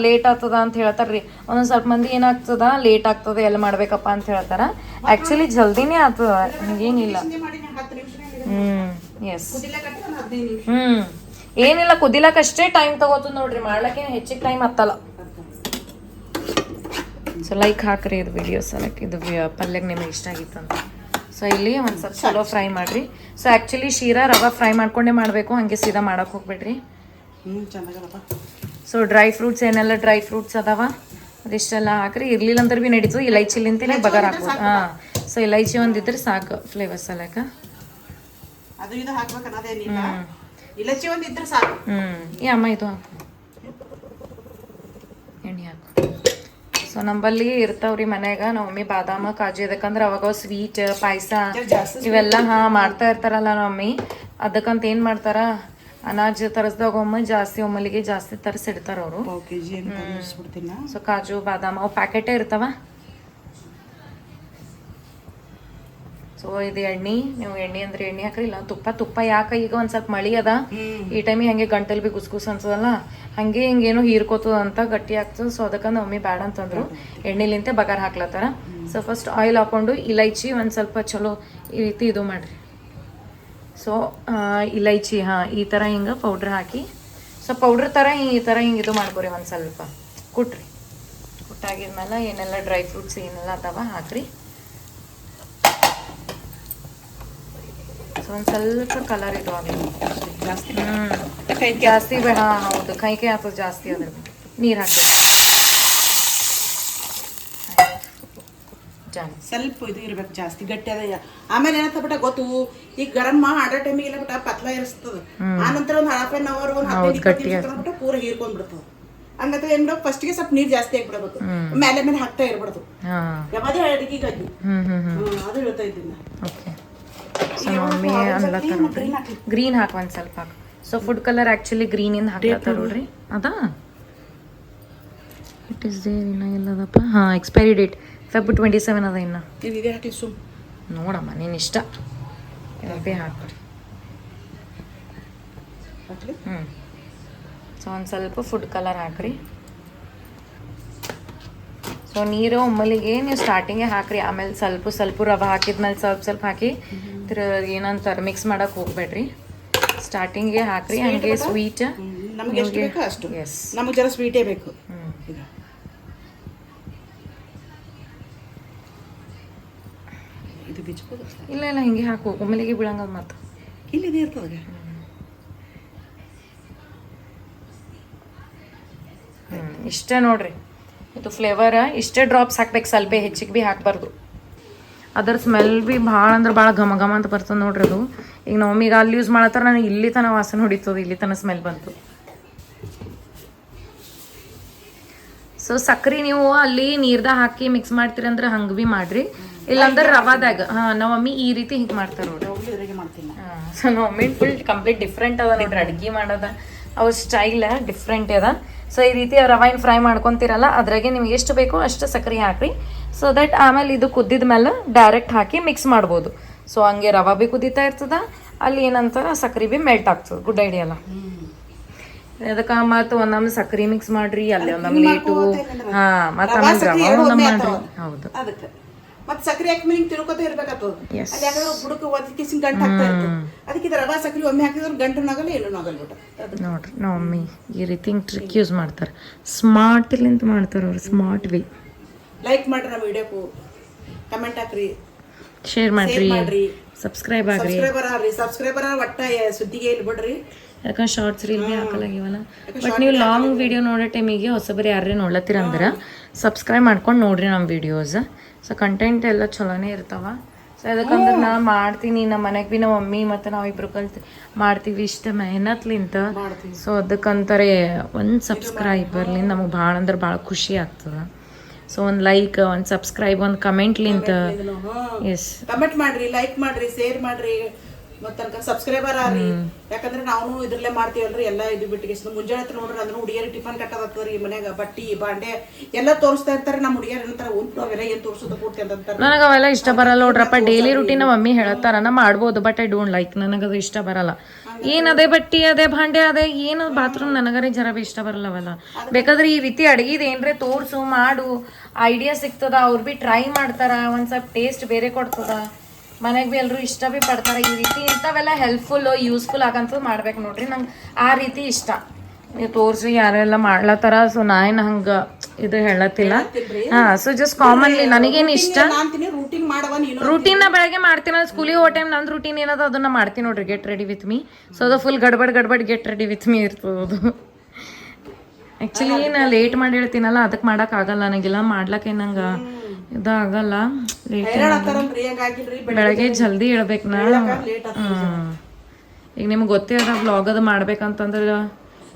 ಲೇಟ್ ಆಗ್ತದ ಅಂತ ಹೇಳ್ತಾರ್ರಿ, ಒಂದೊಂದು ಸ್ವಲ್ಪ ಮಂದಿ ಏನಾಗ್ತದ ಲೇಟ್ ಆಗ್ತದೆ ಎಲ್ಲ ಮಾಡ್ಬೇಕಪ್ಪ ಅಂತ ಹೇಳ್ತಾರ. ಆ್ಯಕ್ಚುಲಿ ಜಲ್ದಿನೇ ಆಗ್ತದ, ಹಂಗೇನಿಲ್ಲ. ಎಸ್. ಏನಿಲ್ಲ, ಕುದಿಲಕ್ಕಷ್ಟೇ ಟೈಮ್ ತಗೋತದ ನೋಡ್ರಿ, ಮಾಡ್ಲಕ್ಕೆ ಹೆಚ್ಚಿಗೆ ಟೈಮ್ ಹತ್ತಲ್ಲ. ಸೊ ಲೈಕ್ ಹಾಕ್ರಿ ಇದು ವಿಡಿಯೋ ಸೆಲೆಕ್ಟ್, ಇದು ಪಲ್ಯಕ್ಕೆ ನಿಮಗೆ ಇಷ್ಟ ಆಗಿತ್ತಂತ. ಸೊ ಇಲ್ಲಿ ಒಂದು ಸ್ವಲ್ಪ ಚಲೋ ಫ್ರೈ ಮಾಡಿರಿ. ಸೊ ಆ್ಯಕ್ಚುಲಿ ಶೀರಾ ರವೆ ಫ್ರೈ ಮಾಡ್ಕೊಂಡೇ ಮಾಡಬೇಕು, ಹಾಗೆ ಸೀದಾ ಮಾಡಕ್ಕೆ ಹೋಗ್ಬೇಡ್ರಿ. ಸೊ ಡ್ರೈ ಫ್ರೂಟ್ಸ್ ಏನೆಲ್ಲ ಡ್ರೈ ಫ್ರೂಟ್ಸ್ ಅದಾವ ಅದಿಷ್ಟೆಲ್ಲ ಹಾಕ್ರಿ. ಇರ್ಲಿಲ್ಲ ಅಂದ್ರೆ ಭೀ ನಡೀತದೆ, ಇಲೈಚಿಲಿಂತಲೇ ಬಗಾರ್ ಹಾಕ್ಬೋದು. ಹಾಂ, ಸೊ ಇಲೈಚಿ ಒಂದಿದ್ರೆ ಸಾಕು ಫ್ಲೇವರ್ಸ್ ಸಲಕ. ಈ ಅಮ್ಮ ಇದು ಹಾಕು, ಎಣ್ಣೆ ಹಾಕು. ಸೊ ನಮ್ಮಲ್ಲಿ ಇರ್ತಾವ್ರಿ ಮನ್ಯಾಗ ನಮ್ಮ ಮಮ್ಮಿ ಬಾದಾಮ ಕಾಜು, ಯಾಕಂದ್ರೆ ಅವಾಗ ಸ್ವೀಟ್ ಪಾಯಸ ಇವೆಲ್ಲ ಮಾಡ್ತಾ ಇರ್ತಾರಲ್ಲ ನಮ್ಮ ಮಮ್ಮಿ. ಅದಕ್ಕಂತ ಏನು ಮಾಡ್ತಾರ, ಅನಾಜ್ ತರಿಸ್ದಾಗ ಒಮ್ಮಲಿಗೆ ಜಾಸ್ತಿ ತರಿಸಿಡ್ತಾರ ಅವರು. ಸೊ ಕಾಜು ಬಾದಾಮ ಅವು ಪ್ಯಾಕೆಟೇ ಇರ್ತಾವ. ಸೊ ಇದು ಎಣ್ಣೆ, ನೀವು ಎಣ್ಣೆ ಅಂದ್ರೆ ಎಣ್ಣೆ ಹಾಕ್ರಿ, ಇಲ್ಲ ತುಪ್ಪ ಯಾಕೆ ಈಗ ಒಂದು ಸ್ವಲ್ಪ ಮಳಿ ಅದ ಈ ಟೈಮಿಗೆ ಹಂಗೆ ಗಂಟಲ್ ಭೀ ಗುಸ್ಗುಸ್ ಅನ್ಸದಲ್ಲ, ಹಂಗೆ ಹಿಂಗೇನು ಹೀರ್ಕೋತದ ಅಂತ ಗಟ್ಟಿ ಆಗ್ತದೆ. ಸೊ ಅದಕ್ಕೆ ಮಮ್ಮಿ ಬ್ಯಾಡ ಅಂತಂದ್ರು, ಎಣ್ಣೆಲಿಂತೆ ಬಗಾರ್ ಹಾಕ್ಲತ್ತಾರ. ಸೊ ಫಸ್ಟ್ ಆಯಿಲ್ ಹಾಕೊಂಡು ಇಲೈಚಿ ಒಂದು ಸ್ವಲ್ಪ ಚಲೋ ಈ ರೀತಿ ಇದು ಮಾಡಿರಿ. ಸೊ ಇಲೈಚಿ ಈ ಥರ ಹಿಂಗೆ ಪೌಡ್ರ್ ಹಾಕಿ, ಸೊ ಪೌಡ್ರ್ ಥರ ಈ ಥರ ಹಿಂಗೆ ಇದು ಮಾಡ್ಕೊರಿ, ಒಂದು ಸ್ವಲ್ಪ ಕುಟ್ಟಾಗಿದ್ಮೇಲೆ ಏನೆಲ್ಲ ಡ್ರೈ ಫ್ರೂಟ್ಸ್ ಏನೆಲ್ಲ ಅದಾವ ಹಾಕ್ರಿ. ಸೊ ಒಂದು ಸ್ವಲ್ಪ ಕಲರ್ ಇದು ಆಗಲಿ ಜಾಸ್ತಿ, ಜಾಸ್ತಿ ಹೌದು ಕೈ ಆಗ್ತದೆ ಜಾಸ್ತಿ, ಅದ್ರ ನೀರು ಹಾಕಿ ಸ್ವಲ್ಪ ಇದು ಇರ್ಬೇಕು, ಜಾಸ್ತಿ ಗಟ್ಟಿ ಅದ. ಆಮೇಲೆ ಏನಂತ ಬಿಟ್ಟ ಗೊತ್ತು, ಈಗ ಗರಂ ಮಾಡೋ ಟೈಮಿಗೆಲ್ಲ ಬಿಟ್ಟ ಪತ್ಲ ಇರಿಸ್ತದ, ಆ ನಂತರ ಒಂದು ಹಾಫ್ ಆನ್ ಅವರ್ ಒಂದು 15-20 ನಿಮಿಷ ಬಿಟ್ಟು ಪೂರ ಹೀರ್ಕೊಂಡ್ ಬಿಡ್ತದ. ಹಂಗಂತ ಏನ್ ಬಿಡೋ ಫಸ್ಟ್ಗೆ ಸ್ವಲ್ಪ ನೀರು ಜಾಸ್ತಿ ಹಾಕ್ಬಿಡ್ಬೇಕು, ಮೇಲೆ ಹಾಕ್ತಾ ಇರ್ಬಿಡ್ತು. ಯಾವ್ದೇ ಅಡಿಗೆಗೆ ಅದು ಹೇಳ್ತಾ ಇದ್ದೀನಿ. ಗ್ರೀನ್ ಹಾಕಿ ಒಂದು ಸ್ವಲ್ಪ ಹಾಕಿ. So food colour actually green ಇಂದ ಹಾಕ್ಲತ್ತಾರ ನೋಡ್ರಿ, ಅದಾ ಇಟ್ ಇಸ್ ದೇರ್ ಇನ್ನ ಎಲ್ಲದಪ್ಪ. ಎಕ್ಸ್ಪೈರಿ ಡೇಟ್ Feb 27 ಅದ ಇನ್ನು. ನೋಡಮ್ಮ ನೀನು ಇಷ್ಟ ಭೀ ಹಾಕ್ರಿ. ಸೊ ಒಂದು ಸ್ವಲ್ಪ ಫುಡ್ ಕಲರ್ ಹಾಕ್ರಿ. ಸೊ ನೀರು ಒಮ್ಮಲಿಗೆ ನೀವು ಸ್ಟಾರ್ಟಿಂಗೇ ಹಾಕ್ರಿ, ಆಮೇಲೆ ಸ್ವಲ್ಪ ರವೆ ಹಾಕಿದ್ಮೇಲೆ ಸ್ವಲ್ಪ ಹಾಕಿ ಏನಂತಾರೆ ಮಿಕ್ಸ್ ಮಾಡಕ್ಕೆ ಹೋಗ್ಬೇಡ್ರಿ, ಸ್ಟಾರ್ಟಿಂಗ್ಗೆ ಹಾಕ್ರಿ. ಹಂಗೆ ಸ್ವೀಟ್ ನಮಗೆ ಎಷ್ಟು ಬೇಕೋ ಅಷ್ಟು, ನಮಗೆ ಜರ ಸ್ವೀಟೇ ಬೇಕು. ಇಲ್ಲ ಹಿಂಗೆ ಹಾಕು, ಒಮ್ಮೆಲಿಗೆ ಬೀಳಂಗ ಮತ್ತು ಇಲ್ಲಿ ಇರ್ತದೆ. ಇಷ್ಟೇ ನೋಡ್ರಿ ಇದು ಫ್ಲೇವರ್. ಇಷ್ಟೇ ಡ್ರಾಪ್ಸ್ ಹಾಕ್ಬೇಕು, ಸ್ವಲ್ಪ ಹೆಚ್ಚಿಗೆ ಭೀ ಹಾಕ್ಬಾರ್ದು. ಅದ್ರ ಸ್ಮೆಲ್ ಭೀ ಭಾಳ ಅಂದ್ರೆ ಭಾಳ ಘಮ ಘಮ ಅಂತ ಬರ್ತದೆ ನೋಡ್ರಿ ಅದು. ಈಗ ನಮ್ಮೀಗ ಅಲ್ಲಿ ಯೂಸ್ ಮಾಡತ್ತಾರ, ನನಗೆ ಇಲ್ಲಿ ತನಕ ವಾಸನೆ ಹೊಡಿತದೆ, ಇಲ್ಲಿ ತನಕ ಸ್ಮೆಲ್ ಬಂತು. ಸೊ ಸಕ್ರೆ ನೀವು ಅಲ್ಲಿ ನೀರ್ದಾಗ ಹಾಕಿ ಮಿಕ್ಸ್ ಮಾಡ್ತೀರಿ ಅಂದ್ರೆ ಹಂಗೆ ಭೀ ಮಾಡ್ರಿ, ಇಲ್ಲಾಂದ್ರೆ ರವಾದಾಗ. ನಮ್ಮ ಮಮ್ಮಿ ಈ ರೀತಿ ಹಿಂಗೆ ಮಾಡ್ತಾರೆ ನೋಡ್ರಿ. ಸೊ ನಮ್ಮ ಮಮ್ಮಿ ಫುಲ್ ಕಂಪ್ಲೀಟ್ ಡಿಫ್ರೆಂಟ್ ಅದ ಇದ್ರ ಅಡ್ಗೆ ಮಾಡೋದ, ಅವ್ರ ಸ್ಟೈಲ್ ಡಿಫ್ರೆಂಟ್ ಅದ. ಸೊ ಈ ರೀತಿ ರವಾಯಿನ ಫ್ರೈ ಮಾಡ್ಕೊತೀರಲ್ಲ, ಅದ್ರಾಗೆ ನಿಮ್ಗೆ ಎಷ್ಟು ಬೇಕೋ ಅಷ್ಟು ಸಕ್ಕರೆ ಹಾಕ್ರಿ. ಸೊ ದಟ್ ಆಮೇಲೆ ಇದು ಕುದ್ದಿದ ಮೇಲೆ ಡೈರೆಕ್ಟ್ ಹಾಕಿ ಮಿಕ್ಸ್ ಮಾಡ್ಬೋದು. ಸೊ ಹಂಗೆ ರವಾ ಭೀ ಕುದೀತಾ ಇರ್ತದ, ಅಲ್ಲಿ ಏನಂತಾರ ಸಕ್ಕರೆ ಭೀ ಮೆಲ್ಟ್ ಆಗ್ತದೆ. ಗುಡ್ ಐಡಿಯಾ ಅಲ್ಲ. ಅದಕ್ಕೆ ಮತ್ತು ಒಂದೊಮ್ಮೆ ಸಕ್ಕರೆ ಮಿಕ್ಸ್ ಮಾಡ್ರಿ, ಅಲ್ಲಿ ಒಂದೊಮ್ಮೆ ಲೇಟು. ಮತ್ತೆ ಆಮೇಲೆ ರವಾ ಒಂದೊಮ್ಮೆ ಮಾಡ್ರಿ. ಹೌದು, ಮತ್ತೆ ಸಕ್ಕರೆ ಹಾಕಿ ತಿಳ್ಕೊತ ಇರ್ಬೇಕಾಗ್ತದೆ. ಅಲ್ಲಿ ಯಾಕಂದ್ರೆ ಬುಡಕ್ಕೆ ಒದ್ದಿ ಕಿಸಿನ ಗಂಟು ಹಾಕ್ತಾ ಇರ್ತದೆ. ಅದಕ್ಕೆ ಇದು ರವಾ ಸಕ್ಕರೆ ಒಮ್ಮೆ ಹಾಕಿದ್ರೆ ಗಂಟನಾಗಲ್ಲ, ಏನೂ ಆಗಲ್ಲ. ನೋಡ್ರಿ ನಮ್ಮ ಮಮ್ಮಿ ಈ ರೀತಿ ಟ್ರಿಕ್ ಯೂಸ್ ಮಾಡ್ತಾರೆ. ಸ್ಮಾರ್ಟ್ ಇಲ್ಲಿಂತ ಮಾಡ್ತಾರೆ ಅವ್ರು, ಸ್ಮಾರ್ಟ್ ವೇ. ಲೈಕ್ ಮಾಡ್ರಿ ನಮ್ಮ ವಿಡಿಯೋಕ್ಕೂ, ಕಮೆಂಟ್ ಹಾಕ್ರಿ, ಶೇರ್ ಮಾಡ್ರಿ, ಸಬ್ಸ್ಕ್ರೈಬ್ ಆಗ್ರಿ. ಸಬ್ಸ್ಕ್ರೈಬರ್ ಒಟ್ಟ ಸುದ್ದಿಗೆ ಇಲ್ಲಿ ಬಿಡ್ರಿ. ಯಾಕಂದ್ರೆ ಶಾರ್ಟ್ಸ್ ರೀಲ್ ಭೀ ಹಾಕಲಾಗಿವಲ್ಲ. ಬಟ್ ನೀವು ಲಾಂಗ್ ವಿಡಿಯೋ ನೋಡೋ ಟೈಮಿಗೆ ಹೊಸಬರಿ ಯಾರೇ ನೋಡ್ಲತ್ತೀರ ಅಂದ್ರೆ ಸಬ್ಸ್ಕ್ರೈಬ್ ಮಾಡ್ಕೊಂಡು ನೋಡ್ರಿ ನಮ್ಮ ವಿಡಿಯೋಸ್. ಸೊ ಕಂಟೆಂಟ್ ಎಲ್ಲ ಚಲೋನೇ ಇರ್ತಾವ. ಸೊ ಅದಕ್ಕಂದ್ರೆ ನಾ ಮಾಡ್ತೀನಿ, ನಮ್ಮ ಮನೆಗೆ ಭೀ ನಮ್ಮ ಮಮ್ಮಿ ಮತ್ತು ನಾವಿಬ್ರು ಕಲ್ತು ಮಾಡ್ತೀವಿ ಇಷ್ಟ ಮೆಹನತ್ಲಿಂತ. ಸೊ ಅದಕ್ಕಂತಾರೆ ಒಂದು ಸಬ್ಸ್ಕ್ರೈಬರ್ಲಿಂದ ನಮಗೆ ಭಾಳ ಅಂದ್ರೆ ಭಾಳ ಖುಷಿ ಆಗ್ತದೆ. ಸೊ ಒಂದು ಲೈಕ್, ಒಂದು ಸಬ್ಸ್ಕ್ರೈಬ್, ಒಂದು ಕಮೆಂಟ್ಲಿಂತ. ಎಸ್, ಕಮೆಂಟ್ ಮಾಡ್ರಿ, ಲೈಕ್ ಮಾಡ್ರಿ, ಶೇರ್ ಮಾಡ್ರಿ, ಮತ್ತೆ ಸಬ್ಸ್ಕ್ರೈಬರ್ ಆಗ್ರಿ. ಯಾಕಂದ್ರೆ ನಾವು ಇದ್ರಲ್ಲೇ ಮಾಡ್ತೀವಲ್ರಿ ಎಲ್ಲ. ಇದು ಬಿಟ್ಟಿಗೆ ಮುಂಜಾನೆ ಹತ್ರ ನೋಡ್ರಿ ಅಂದ್ರೆ ಹುಡುಗಿಯರು ಟಿಫನ್ ಕಟ್ಟೋದಾಗ್ತದ್ರಿ, ಮನ್ಯಾಗ ಬಟ್ಟಿ ಬಾಂಡೆ ಎಲ್ಲ ತೋರಿಸ್ತಾ ಇರ್ತಾರೆ. ನಮ್ಮ ಹುಡುಗಿಯರು ಏನಂತಾರೆ, ಉಂಟು ಅವೆಲ್ಲ ಏನ್ ತೋರಿಸೋದು ಪೂರ್ತಿ ಅಂತಾರೆ. ನನಗೆ ಅವೆಲ್ಲ ಇಷ್ಟ ಬರಲ್ಲ ನೋಡ್ರಪ್ಪ. ಡೈಲಿ ರೂಟೀನ್ ಮಮ್ಮಿ ಹೇಳ್ತಾರ, ನಾ ಮಾಡ್ಬೋದು, ಬಟ್ ಐ ಡೋಂಟ್ ಲೈಕ್. ನನಗದು ಇಷ್ಟ ಬರಲ್ಲ. ಏನದೇ ಬಟ್ಟಿ ಅದೇ ಭಾಂಡೆ ಅದೇ ಏನು ಬಾತ್ರೂಮ್ ನನಗರೆ ಜರ ಭೀ ಇಷ್ಟ ಬರಲ್ಲ ಅವೆಲ್ಲ. ಬೇಕಾದ್ರೆ ಈ ರೀತಿ ಅಡ್ಗಿದ್ ಏನ್ರೆ ತೋರ್ಸು, ಮಾಡು, ಐಡಿಯಾ ಸಿಗ್ತದ. ಅವ್ರು ಭೀ ಟ್ರೈ ಮಾಡ್ತಾರ, ಒಂದ್ ಸ್ವಲ್ಪ ಟೇಸ್ಟ್ ಬೇರೆ ಕೊಡ್ತದ. ಮನೆಗೆ ಭೀ ಎಲ್ಲರೂ ಇಷ್ಟ ಭೀ ಪಡ್ತಾರೆ. ಈ ರೀತಿ ಇಂಥವೆಲ್ಲ ಹೆಲ್ಪ್ಫುಲ್ ಯೂಸ್ಫುಲ್ ಆಗಂತದ್ದು ಮಾಡ್ಬೇಕು ನೋಡ್ರಿ. ನಂಗೆ ಆ ರೀತಿ ಇಷ್ಟ. ನೀವು ತೋರಿಸಿ ಯಾರೆಲ್ಲ ಮಾಡ್ಲತ್ತಾರ. ಸೊ ನಾನು ಹಂಗೆ ಇದು ಹೇಳತ್ತಿಲ್ಲ. ಸೊ ಜಸ್ಟ್ ಕಾಮನ್ಲಿ ನನಗೇನು ಇಷ್ಟ, ರೂಟೀನ್ ಬೆಳಗ್ಗೆ ಮಾಡ್ತೀನಿ. ಸ್ಕೂಲಿಗೆ ಹೋಗೋ ಟೈಮ್ ನಂದು ರೂಟೀನ್ ಏನದ ಅದನ್ನ ಮಾಡ್ತೀನಿ ನೋಡ್ರಿ. Get ready with me. So ಅದು ಫುಲ್ ಗಡ್ಬಡ್ ಗೆಟ್ ರೆಡಿ ವಿತ್ ಮೀ ಇರ್ತದೆ. ಆ್ಯಕ್ಚುಲಿ ನಾ ಲೇಟ್ ಮಾಡಿ ಹೇಳ್ತೀನಲ್ಲ, ಅದಕ್ಕೆ ಮಾಡೋಕ್ಕಾಗಲ್ಲ ನನಗೆಲ್ಲ. ಮಾಡ್ಲಕ್ಕೆ ನಂಗೆ ಇದಾಗಲ್ಲ. ಬೆಳಗ್ಗೆ ಜಲ್ದಿ ಹೇಳ್ಬೇಕು ನಾ. ಈಗ ನಿಮ್ಗೆ ಗೊತ್ತೇ ಅದ ಬ್ಲಾಗ್ ಅದು ಮಾಡ್ಬೇಕಂತಂದ್ರೆ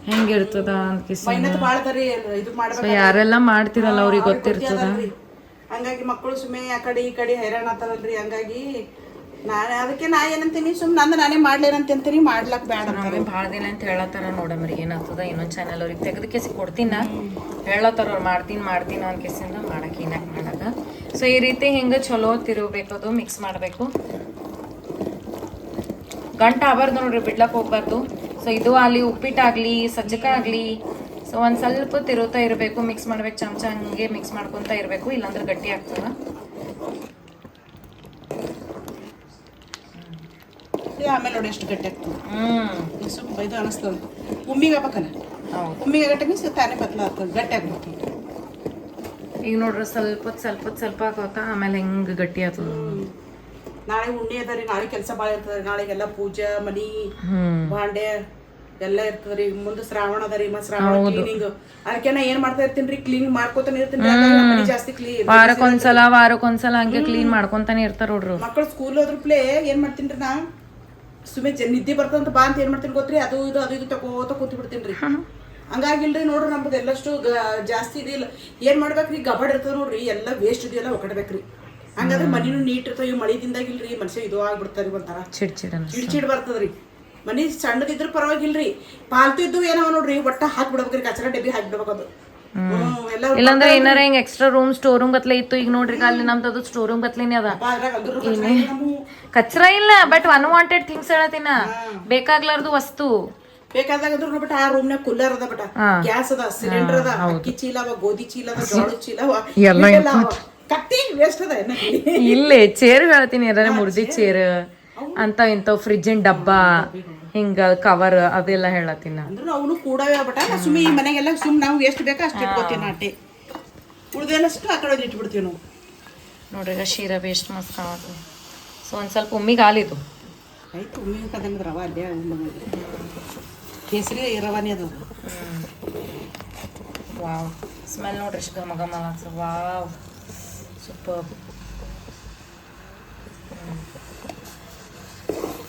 ಹೆಂಗಿರ್ತದ ಅಂತ. ಸೊ ಯಾರೆಲ್ಲ ಮಾಡ್ತಿರಲ್ಲ ಅವ್ರಿಗೆ ಗೊತ್ತಿರ್ತದ. ಹಂಗಾಗಿ ಮಕ್ಕಳು ಸುಮ್ಮನೆ ಆ ಕಡೆ ಈ ಕಡೆ ಹೈರಾಣ ಆಗ್ತಾರಲ್ರಿ. ಹಂಗಾಗಿ ಅದಕ್ಕೆ ನಾ ಏನಂತೀನಿ, ಸುಮ್ಮನೆ ನಾನೇ ಮಾಡ್ಲೇನಂತೀನಿ, ಮಾಡ್ಲಕ್ ಬೇಡ. ಭಾಳ ದಿನ ಅಂತ ಹೇಳತ್ತಾರ ನೋಡಮ್ರಿ, ಏನಾಗ್ತದ ಇನ್ನೊಂದು ಚಾನಲ್ ಅವ್ರಿಗೆ ತೆಗೆದಕ್ಕೆ ಕೊಡ್ತೀನ ಹೇಳತ್ತಾರ ಅವ್ರು. ಮಾಡ್ತೀನಿ ಅಂತ ಕೇಸಿಂದ ಮಾಡಕ್ಕೆ ಏನಾಕ್ ಮಾಡಾಕ. ಸೊ ಈ ರೀತಿ ಹಿಂಗೆ ಚಲೋ ತಿರುಗಬೇಕದು, ಮಿಕ್ಸ್ ಮಾಡಬೇಕು. ಗಂಟು ಆಗಬಾರ್ದು ನೋಡ್ರಿ, ಬಿಡ್ಲಕ್ಕೆ ಹೋಗ್ಬಾರ್ದು. ಸೊ ಇದು ಅಲ್ಲಿ ಉಪ್ಪಿಟ್ಟಾಗಲಿ ಸಜ್ಜಕ ಆಗಲಿ, ಸೊ ಒಂದು ಸ್ವಲ್ಪ ತಿರುತ್ತಾ ಇರಬೇಕು, ಮಿಕ್ಸ್ ಮಾಡ್ಬೇಕು. ಚಮಚ ಹಂಗೆ ಮಿಕ್ಸ್ ಮಾಡ್ಕೊತಾ ಇರಬೇಕು, ಇಲ್ಲಾಂದ್ರೆ ಗಟ್ಟಿ ಆಗ್ತದ. ಆಮೇಲೆ ನೋಡಿ ಎಷ್ಟು ಗಟ್ಟಿ ಆಗ್ತದೆ. ಸ್ವಲ್ಪ ಇದು ಅನಿಸ್ತದೆ, ಉಮ್ಮಿಗೆ ಆಗ್ಬೇಕಲ್ಲ. ಉಮ್ಮಿಗೆ ಗಟ್ಟಿ ಮೀನ್ಸ್ ತಾನೇ ಬದಲ ಆಗ್ತದೆ, ಗಟ್ಟಿ ಆಗ್ಬಿಡ್ತದೆ. ಈಗ ನೋಡ್ರಿ ಸ್ವಲ್ಪ ಆಗೋತಾ ಆಮೇಲೆ ಹೆಂಗೆ ಗಟ್ಟಿ ಆಗ್ತದೆ. ನಾಳೆ ಉಣ್ಣೆ ಅದ ರೀ, ನಾಳೆ ಕೆಲಸ ಭಾಳ ಇರ್ತದೆ. ನಾಳೆಗೆಲ್ಲ ಪೂಜೆ, ಮನಿ, ಬಾಂಡೆ ಎಲ್ಲ ಇರ್ತದ್ರಿ. ಮುಂದೆ ಶ್ರಾವಣ ಅದ ರೀ, ಮತ್ತೆ ಶ್ರಾವಣ ಕ್ಲೀನಿಂಗ್. ಅದಕ್ಕೆ ನಾ ಏನ್ ಮಾಡ್ತಾ ಇರ್ತೀನಿ, ಕ್ಲೀನ್ ಮಾಡ್ಕೊತಾನೆ ಇರ್ತೀನಿ. ಜಾಸ್ತಿ ಕ್ಲೀನ್ ವಾರಕ್ಕೊಂದ್ಸಲ ಹಂಗೆ ಕ್ಲೀನ್ ಮಾಡ್ಕೊಂತಾನೆ ಇರ್ತಾರ ನೋಡ್ರಿ. ಮಕ್ಕಳು ಸ್ಕೂಲ್ ಹೋದ್ರ ಪ್ಲೇ ಏನ್ ಮಾಡ್ತೀನಿ ನಾ, ಸುಮ್ಮನೆ ನಿದ್ದೆ ಬರ್ತಂತ ಬಾ ಅಂತ ಏನ್ ಮಾಡ್ತೀನಿ ಗೊತ್ತ್ರಿ, ಅದು ಇದು ತಗೋತ ಕೂತ್ ಬಿಡ್ತೀನಿ. ಹಂಗಾಗಿಲ್ರಿ ನೋಡ್ರಿ, ನಮ್ದು ಎಲ್ಲಷ್ಟು ಜಾಸ್ತಿ ಇದಿಲ್ಲ. ಏನ್ ಮಾಡ್ಬೇಕ್ರಿ, ಗಬಡ್ ಇರ್ತದ ನೋಡ್ರಿ, ಎಲ್ಲ ವೇಸ್ಟ್ ಇದೆಯಲ್ಲ ಒಕ್ಕಡ್ಬೇಕ್ರಿ. ಹಂಗಾದ್ರೆ ಮನಿನೂ ನೀಟ್ ಇರ್ತಾವ. ಇವ್ ಮಳಿದಿಂದಾಗಿಲ್ರಿ ಮನುಷ್ಯ ಇದು ಆಗ್ಬಿಡ್ತಾರಿ, ಒಂಥರ ಚಿಡ್ ಬರ್ತದ್ರಿ. ಮನಿ ಸಣ್ಣದಿದ್ರು ಪರವಾಗಿಲ್ರಿ, ಪಾಲ್ತು ಇದ್ದು ಏನವ ನೋಡ್ರಿ ಒಟ್ಟ ಹಾಕ್ಬಿಡ್ಬೇಕ್ರಿ, ಕಚರ ಡಬ್ಬಿ ಹಾಕ್ಬಿಡ್ಬೇಕದು. ಇಲ್ಲಾಂದ್ರೆ ಏನಾರ ಹಿಂಗ್ ಎಕ್ಸ್ಟ್ರಾ ರೂಮ್ ಸ್ಟೋರ್ ರೂಮ್ ಗತ್ಲೆ ಇತ್ತು. ಈಗ ನೋಡ್ರಿ ಅಲ್ಲಿ ನಮ್ದು ಸ್ಟೋರ್ ರೂಮ್ ಗತ್ಲೇನೆ ಅದ. ಕಚ್ರ ಇಲ್ಲ, ಬಟ್ ಅನ್ವಾಂಟೆಡ್ ಥಿಂಗ್ಸ್ ಹೇಳತ್ತಿನ, ಬೇಕಾಗ್ಲಾರ್ದು ವಸ್ತು ಬೇಕಾದಾಗಂದ್ರು ನೋಡ್ಬಿಟ್ಟ. ಆ ರೂಮ್ನಾಗ ಕೂಲರ್ ಅದ, ಬಟ ಗ್ಯಾಸ್ ಅದ, ಸಿಲಿಂಡರ್ ಅದ, ಅಕ್ಕಿ ಚೀಲ ಅವ, ಗೋಧಿ ಚೀಲ ಅದ, ಜೋಳದ ಚೀಲ ಅವ, ಕಟ್ಟಿ ವೇಸ್ಟ್ ಅದ. ಇಲ್ಲೇ ಚೇರ್ ಹೇಳ್ತೀನಿ, ಯಾರ ಮುರ್ದಿ ಚೇರ್ ಅಂತ ಇಂಥವ್ ಫ್ರಿಜ್ಜಿನ ಡಬ್ಬ ಹಿಂಗ ಕವರ್ ಅದೆಲ್ಲ ಹೇಳತ್ತೀನಿ. ಅಂದ್ರೆ ಅವನು ಕೂಡವೇ ಬಟ. ಸುಮ್ಮನೆ ಈ ಮನೆಗೆಲ್ಲ ನಾವು ಎಷ್ಟು ಬೇಕೋ ಅಷ್ಟು ಇಟ್ಕೋತೀವಿ ನಾಟಿ, ಉಳ್ದೆಲ್ಲಷ್ಟು ಆ ಕಡೆ ಇಟ್ಬಿಡ್ತೀವಿ ನಾವು. ನೋಡ್ರಿ ಈಗ ಶೀರಾ ಭೀ ಎಷ್ಟು ಮಸ್ತ್ ಕಾಣತ್ತೆ. ಸೊ ಒಂದು ಸ್ವಲ್ಪ ಉಮ್ಮಿಗೆ ಹಾಲಿದು ಆಯ್ತು. ಉಮ್ಮಿಗೆ ಕದಂಗೆ ರವ ಅಲ್ಲೇ ಕೇಸರಿ ರವಾನೇ ಅದು. ವಾವ್ ಸ್ಮೆಲ್ ನೋಡ್ರಿ ಎಷ್ಟು ಘಮ ಘಮ ಆಗ್ತದೆ. Wow super.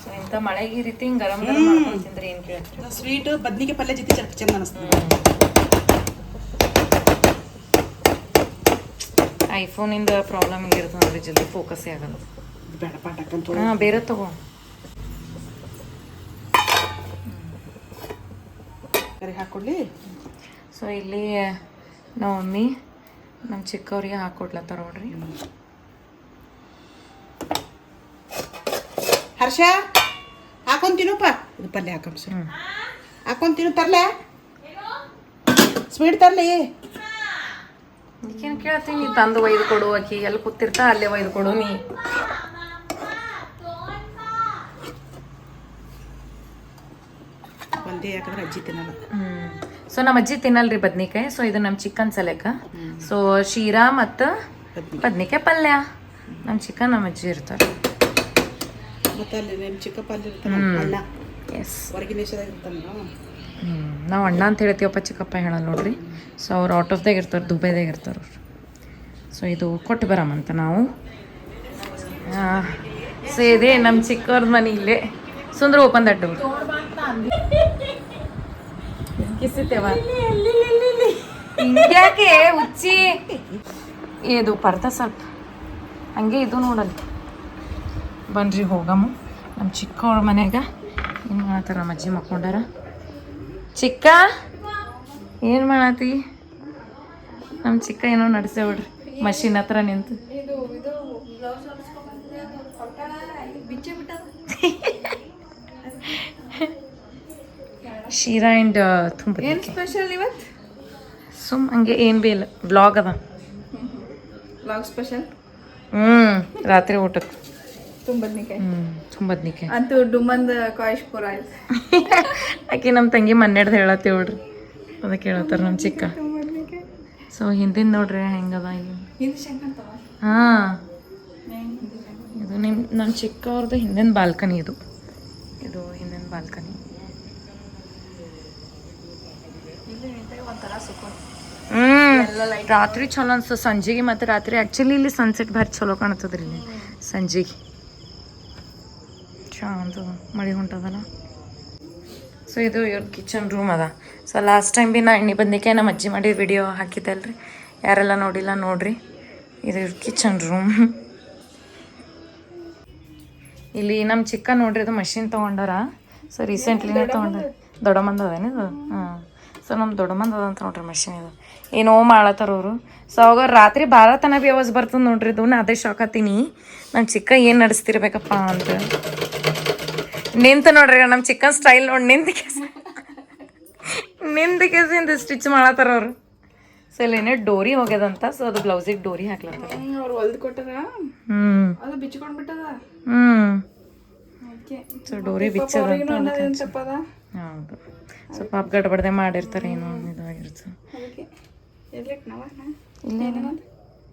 ಸೊ ಇಂಥ ಮಳೆಗೆ ಈ ರೀತಿ ಹಿಂಗೆ ಗರಂ ಗರಂ ಮಾಡ್ಕೊಂಡು ತಿಂದ್ರೆ ಏನು ಕೇಳ್ತೀರಿ. ಸ್ವೀಟ್ ಬದ್ನಿಗೆ ಪಲ್ಯ ಜೊತೆ ಚಂದ ಅನಿಸ್ತದೆ. ಐಫೋನಿಂದ ಪ್ರಾಬ್ಲಮ್ ಹಿಂಗಿರ್ತದೆ ಅಂದ್ರೆ ಜಲ್ದಿ ಫೋಕಸ್ಸೇ ಆಗಲ್ಲ. ಬೇಡ ಪಾಟಕ್ಕಂತ ಹಾಂ ಬೇರೆ ತಗೋ. ಕರಿ ಹಾಕ್ಕೊಡ್ಲಿ. ಸೊ ಇಲ್ಲಿ ನಮ್ಮ ಮಮ್ಮಿ ನಮ್ಮ ಚಿಕ್ಕವ್ರಿಗೆ ಹಾಕ್ಕೊಡ್ಲತ್ತಾರ ನೋಡ್ರಿ. ಹರ್ಷ ಹಾಕೊಂಡ್ ತಿನ್ನಪ್ಪ. ಇದು ಪಲ್ಯ ಹಾಕೊಂಡ್ ಸರ್ ಹಾಕೊಂಡ್ ತಿನ್ನು. ತರ್ಲೆ ಸ್ವೀಟ್ ತರ್ಲಿ. ಈಗೇನು ಕೇಳ್ತೀನಿ, ನೀ ತಂದು ಒಯ್ದು ಕೊಡು. ಆಕಿ ಎಲ್ಲಿ ಕೂತಿರ್ತಾ ಅಲ್ಲೇ ಒಯ್ದು ಕೊಡು ನೀ. ಒಂದೇ ಯಾಕಂದ್ರೆ ಅಜ್ಜಿ ತಿನ್ನಲ್ಲ. ಸೊ ನಮ್ಮ ಅಜ್ಜಿ ತಿನ್ನಲ್ರಿ ಬದ್ನಿಕಾಯಿ. ಸೊ ಇದು ನಮ್ಮ ಚಿಕನ್ ಸಲೇಕ. ಸೊ ಶೀರಾ ಮತ್ತು ಬದ್ನಿಕಾಯಿ ಪಲ್ಯ ನಮ್ಮ ಚಿಕನ್ ನಮ್ಮ ಅಜ್ಜಿ ಇರ್ತಾರೆ. ಮತ್ತೆ ಅಲ್ಲಿ ನಿಮ್ಮ ಚಿಕ್ಕಪ್ಪ ಅಲ್ಲಿ ಇರ್ತಾನೆ ಅಣ್ಣ. ಎಸ್ ಹೊರಗಿನ ದೇಶದಾಗ ಇರ್ತಾನ. ನಾವು ಅಣ್ಣ ಅಂತ ಹೇಳ್ತೀವಪ್ಪ, ಚಿಕ್ಕಪ್ಪ ಹೇಳಲ್ಲ ನೋಡ್ರಿ. ಸೊ ಅವ್ರು ಔಟ್ ಆಫ್ದಾಗ ಇರ್ತಾರೆ, ದುಬೈದಾಗ ಇರ್ತಾರೆ ಅವ್ರು. ಸೊ ಇದು ಕೊಟ್ಟು ಬರಮಂತ ನಾವು. ಸೊ ಇದೇ ನಮ್ಮ ಚಿಕ್ಕವ್ರ ಮನೆ ಇಲ್ಲೇ. ಸುಂದ್ರ ಓಪನ್ ದಟ್ ಡೋರ್. ಕಿಸಿತೇವ ಹಿಂಗ್ಯಾಕೆ ಹುಚ್ಚಿ. ಇದು ಪರ್ದ ಸ್ವಲ್ಪ ಹಂಗೆ ಇದು ನೋಡಲ್ಲ. ಬನ್ರಿ ಹೋಗಮ್ಮ. ನಮ್ಮ ಚಿಕ್ಕವ್ರ ಮನೆಯಾಗ ಏನು ಮಾಡತ್ತಾರ, ನಮ್ಮ ಅಜ್ಜಿ ಮಕ್ಕೊಂಡಾರ. ಚಿಕ್ಕ ಏನು ಮಾಡತ್ತಿ? ನಮ್ಮ ಚಿಕ್ಕ ಏನೋ ನಡೆಸೇಬಿಡ್ರಿ ಮಷಿನ್ ಹತ್ರ ನಿಂತು. ಶೀರಾ ಆ್ಯಂಡ್ ತುಂಬ ಏನು ಸ್ಪೆಷಲ್ ಇವತ್ತು? ಸುಮ್ ಹಂಗೆ ಏನು ಭೀ ಇಲ್ಲ, ವ್ಲಾಗ್ ಅದ. Vlog special. ರಾತ್ರಿ ಊಟಕ್ಕೆ ತುಂಬದ್ನಿಕಾಯಿ. ತುಂಬದ್ನಿಕಾಯಿ ಅಂತೂ ಡುಮ್ಮಂದ ಕಾಯಿಶ್ ಪೂರ ಆಯ್ತು. ಆಕೆ ನಮ್ಮ ತಂಗಿ ಮನ್ನೆಡ್ದು ಹೇಳತ್ತೇವೆ ನೋಡ್ರಿ, ಅದಕ್ಕೆ ಹೇಳತ್ತಾರ ನಮ್ಮ ಚಿಕ್ಕ. ಸೊ ಹಿಂದಿನ ನೋಡ್ರಿ ಹೆಂಗದ ಇಲ್ಲಿ. ಹಾಂ ಇದು ನಮ್ಮ ಚಿಕ್ಕವ್ರದ್ದು ಹಿಂದಿನ ಬಾಲ್ಕನಿ. ಇದು ಹಿಂದಿನ ಬಾಲ್ಕನಿ. ರಾತ್ರಿ ಚಲೋ ಅನ್ಸ್ತದೆ ಸಂಜೆಗೆ. ಮತ್ತು ರಾತ್ರಿ ಆ್ಯಕ್ಚುಲಿ ಇಲ್ಲಿ ಸನ್ಸೆಟ್ ಭಾರಿ ಚಲೋ ಕಾಣ್ತದ್ರಿ ಇಲ್ಲಿ ಸಂಜೆಗೆ. ಶಾಂತ ಮಳೆ ಹೊಂಟದಲ್ಲ. ಸೊ ಇದು ಇವ್ರ ಕಿಚನ್ ರೂಮ್ ಅದ. ಸೊ ಲಾಸ್ಟ್ ಟೈಮ್ ಭೀ ನಾ ಎಣ್ಣೆ ಬದ್ನಿಕಾಯಿ ನಮ್ಮ ಅಜ್ಜಿ ಮಾಡಿ ವಿಡಿಯೋ ಹಾಕಿದ್ದೆ ಅಲ್ರಿ, ಯಾರೆಲ್ಲ ನೋಡಿಲ್ಲ ನೋಡ್ರಿ. ಇದು ಇವ್ರ ಕಿಚನ್ ರೂಮ್. ಇಲ್ಲಿ ನಮ್ಮ ಚಿಕ್ಕ ನೋಡ್ರಿ ಅದು ಮಷಿನ್ ತೊಗೊಂಡಾರ. ಸೊ ರೀಸೆಂಟ್ಲಿನೇ ತೊಗೊಂಡಾರ. ದೊಡ್ಡಮ್ಮಂದು ಅದೇನಿದು. ಹಾಂ ಸೊ ನಮ್ಮ ದೊಡ್ಡಮ್ಮಂದು ಅದಂತ ನೋಡ್ರಿ ಮಷಿನ್. ಇದು ಏನೋ ಮಾಡತ್ತಾರ ಅವರು. ಸೊ ಅವಾಗ ರಾತ್ರಿ ಭಾರತನ ಭೀ ಆವಾಜ್ ಬರ್ತದೆ ನೋಡ್ರಿ. ಇದು ನಾ ಅದೇ ಶಾಕ್ ಆತೀನಿ, ನಮ್ಮ ಚಿಕ್ಕ ಏನು ನಡೆಸ್ತಿರ್ಬೇಕಪ್ಪ ಅಂತ. ನಿಂತು ನೋಡ್ರಿ ನಮ್ಮ ಚಿಕ್ಕನ್ ಸ್ಟೈಲ್ ನೋಡಿ ನಿಂದು ಕೇಸಿಂದ ಸ್ಟಿಚ್ ಮಾಡತ್ತಾರ ಅವರು. ಸೊ ಇಲ್ಲೇನೋ ಡೋರಿ ಹೋಗ್ಯದಂತ. ಸೊ ಅದು ಬ್ಲೌಸಿಗೆ ಡೋರಿ ಹಾಕ್ಲತ್ತಾರ. ಅವ್ರು ಹೊಲ್ದು ಕೊಟ್ಟಾರ, ಅದು ಬಿಚ್ಕೊಂಡ್ ಬಿಟ್ಟದ. ಸೊ ಡೋರಿ ಬಿಚ್ಚದಂತ. ಹೌದು, ಸ್ವಲ್ಪ ಅಪ್ಗಡ್ಬಡ್ದೆ ಮಾಡಿರ್ತಾರೆ, ಏನೋ ಇದಾಗಿರ್ತದೆ. ಅದಕ್ಕೆ ಇಲ್ಲೇನು